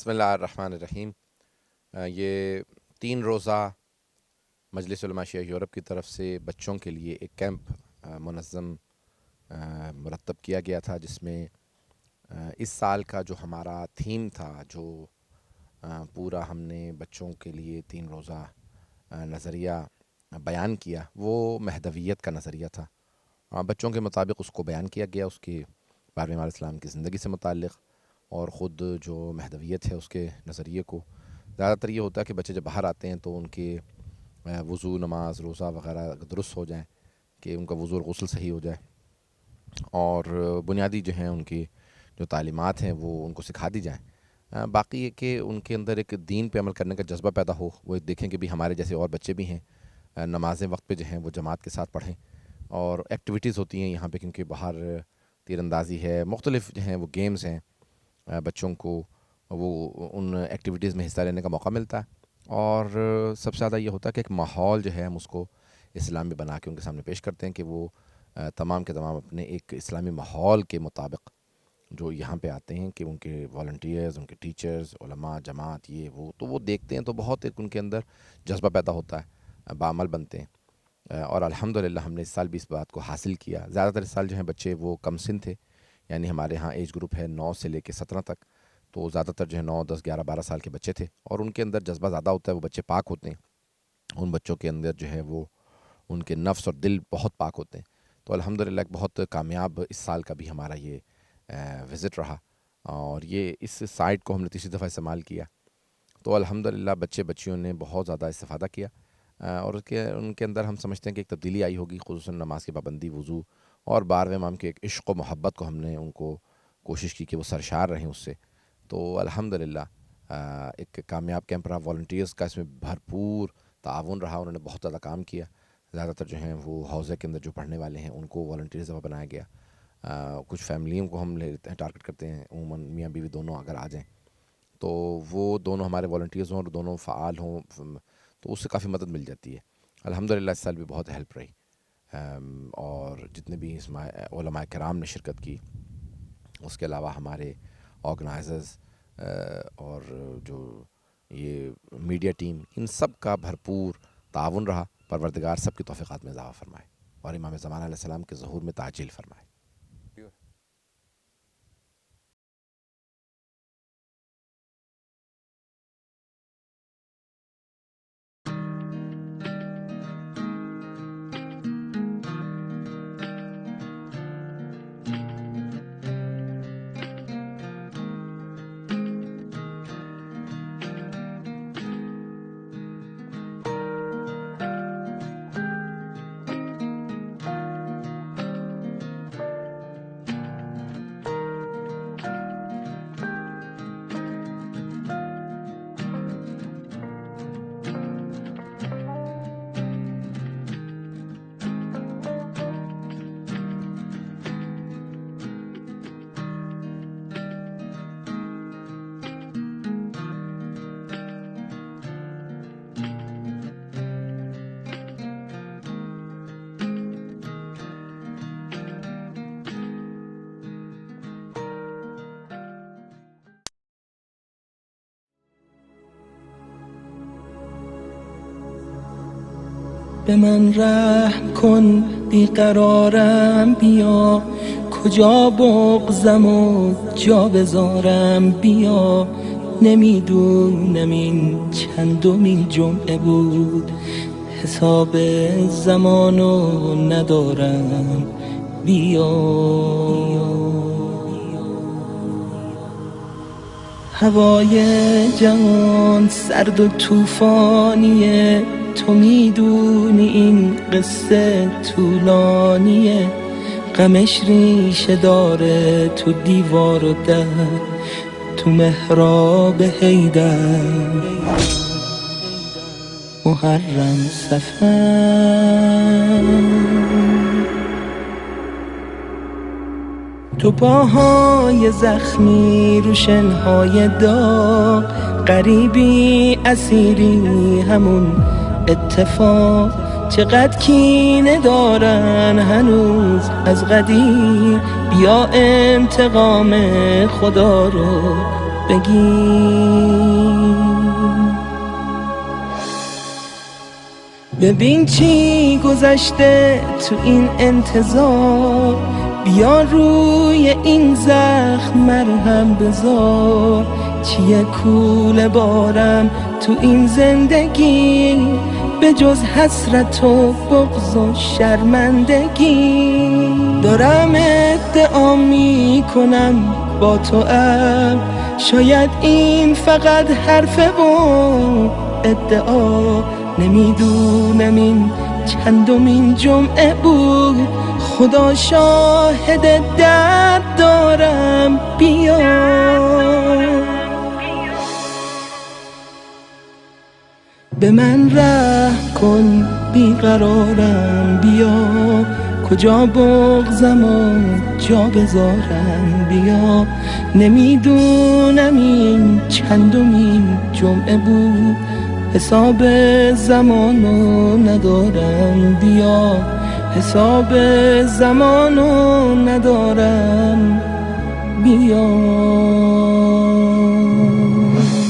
बिस्मिल्लाहिर्रहमानिर्रहीम। ये 3 रोज़ा मजलिस उलमा शिया Europe की तरफ से बच्चों के लिए एक कैंप मुनज़्ज़म मुरतब किया गया था, जिसमें इस साल का जो हमारा थीम था, जो पूरा हमने बच्चों के लिए 3 रोज़ा नज़रिया बयान किया, वो महदवियत का नज़रिया था। बच्चों के मुताबिक उसको बयान किया गया, उसके बारहवें इस्लाम की ज़िंदगी से मुताल्लिक़, और ख़ुद जो महदवियत है उसके नज़रिए को। ज़्यादातर ये होता है कि बच्चे जब बाहर आते हैं तो उनके वज़ू, नमाज, रोज़ा वग़ैरह दुरुस्त हो जाएं, कि उनका वज़ू और गुस्ल सही हो जाए, और बुनियादी जो हैं उनकी जो तालीमात हैं वो उनको सिखा दी जाएँ। बाकी ये कि उनके अंदर एक दीन पे अमल करने का जज्बा पैदा हो, वो देखें कि भी हमारे जैसे और बच्चे भी हैं, नमाज़ें वक्त पे जो हैं वो जमात के साथ पढ़ें। और एक्टिविटीज़ होती हैं यहाँ पे, क्योंकि बाहर तीरंदाजी है, मुख्तलिफ जो हैं वो गेम्स हैं, बच्चों को वो उन एक्टिविटीज़ में हिस्सा लेने का मौका मिलता है। और सबसे ज़्यादा ये होता है कि एक माहौल जो है हम उसको इस्लामी बना के उनके सामने पेश करते हैं, कि वो तमाम के तमाम अपने एक इस्लामी माहौल के मुताबिक जो यहाँ पे आते हैं, कि उनके वॉलंटियर्स, उनके टीचर्स, उलमा, जमात, ये वो, तो वो देखते हैं तो बहुत एक उनके अंदर जज्बा पैदा होता है, बाअमल बनते हैं। और अल्हम्दुलिल्लाह हमने इस साल भी इस बात को हासिल किया। ज़्यादातर इस साल जो हैं बच्चे वो कम सिन थे, यानी हमारे यहाँ एज ग्रुप है 9 से लेकर 17 तक, तो ज़्यादातर जो है 9, 10, 11, 12 साल के बच्चे थे, और उनके अंदर जज्बा ज़्यादा होता है, वो बच्चे पाक होते हैं। उन बच्चों के अंदर जो है वो उनके नफ्स और दिल बहुत पाक होते हैं। तो अल्हम्दुलिल्लाह एक बहुत कामयाब इस साल का भी हमारा ये विज़िट रहा, और ये इस साइट को हमने तीसरी दफ़ा इस्तेमाल किया, तो अल्हम्दुलिल्लाह बच्चे बच्चियों ने बहुत ज़्यादा इस्तेफ़ादा किया। और उनके अंदर हम समझते हैं कि एक तब्दीली आई होगी, ख़ुसूसन नमाज की पाबंदी, वज़ू और 12वें इमाम के एक इश्क़ व मोहब्बत को हमने उनको कोशिश की कि वो सरशार रहें उससे। तो अल्हम्दुलिल्लाह एक कामयाब कैंप रहा। वॉलंटियर्स का इसमें भरपूर ताउन रहा, उन्होंने बहुत ज़्यादा काम किया। ज़्यादातर जो हैं वो हौज़े के अंदर जो पढ़ने वाले हैं उनको वॉलंटियर्स बनाया गया। कुछ फैमिलियों को हम लेते हैं, टारगेट करते हैं, उमूमन मियाँ बीवी दोनों अगर आ जाएँ तो वो दोनों हमारे वॉलंटियर्स हों और दोनों फ़ाल हों, तो उससे काफ़ी मदद मिल जाती है। अल्हम्दुलिल्लाह इस साल भी बहुत हेल्प रही, और जितने भी इसमें उलमा किराम ने शिरकत की, उसके अलावा हमारे ऑर्गेनाइज़र्स और जो ये मीडिया टीम, इन सब का भरपूर ताउन रहा। परवरदिगार सब की तौफ़ीक़ात में इज़ाफ़ा फ़रमाए और इमाम ज़मान अलैहिस्सलाम के ज़हूर में ताजिल फ़रमाए। به من رحم کن بیقرارم بیا، کجا بغضم و جا بذارم بیا. نمیدونم این چندمین جمعه بود، حساب زمانو ندارم بیا. هوای جهان سرد و طوفانیه، تو میدونی این قصه طولانیه. غمش ریشه داره تو دیوار و در، تو محراب حیدر، محرم صفر. تو پاهای زخمی رو شنهای داغ، غریبی اسیری همون اتفاق. چقدر کینه دارن هنوز از قدیم، بیا انتقام خدا رو بگیم. ببین چی گذشته تو این انتظار، بیا روی این زخم مرهم بذار. چیه کوله بارم تو این زندگی، به جز حسرت و بغض و شرمندگی. دارم ادعا میکنم با تو شاید این فقط حرفه و ادعا. نمیدونم این چندمین جمعه بود، خدا شاهد درد دارم بیا. به من رحم کن بیقرارم بیا، کجا بغضم و جا بذارم بیا. نمیدونم این چندمین جمعه بود، حساب زمانو ندارم بیا، حساب زمانو ندارم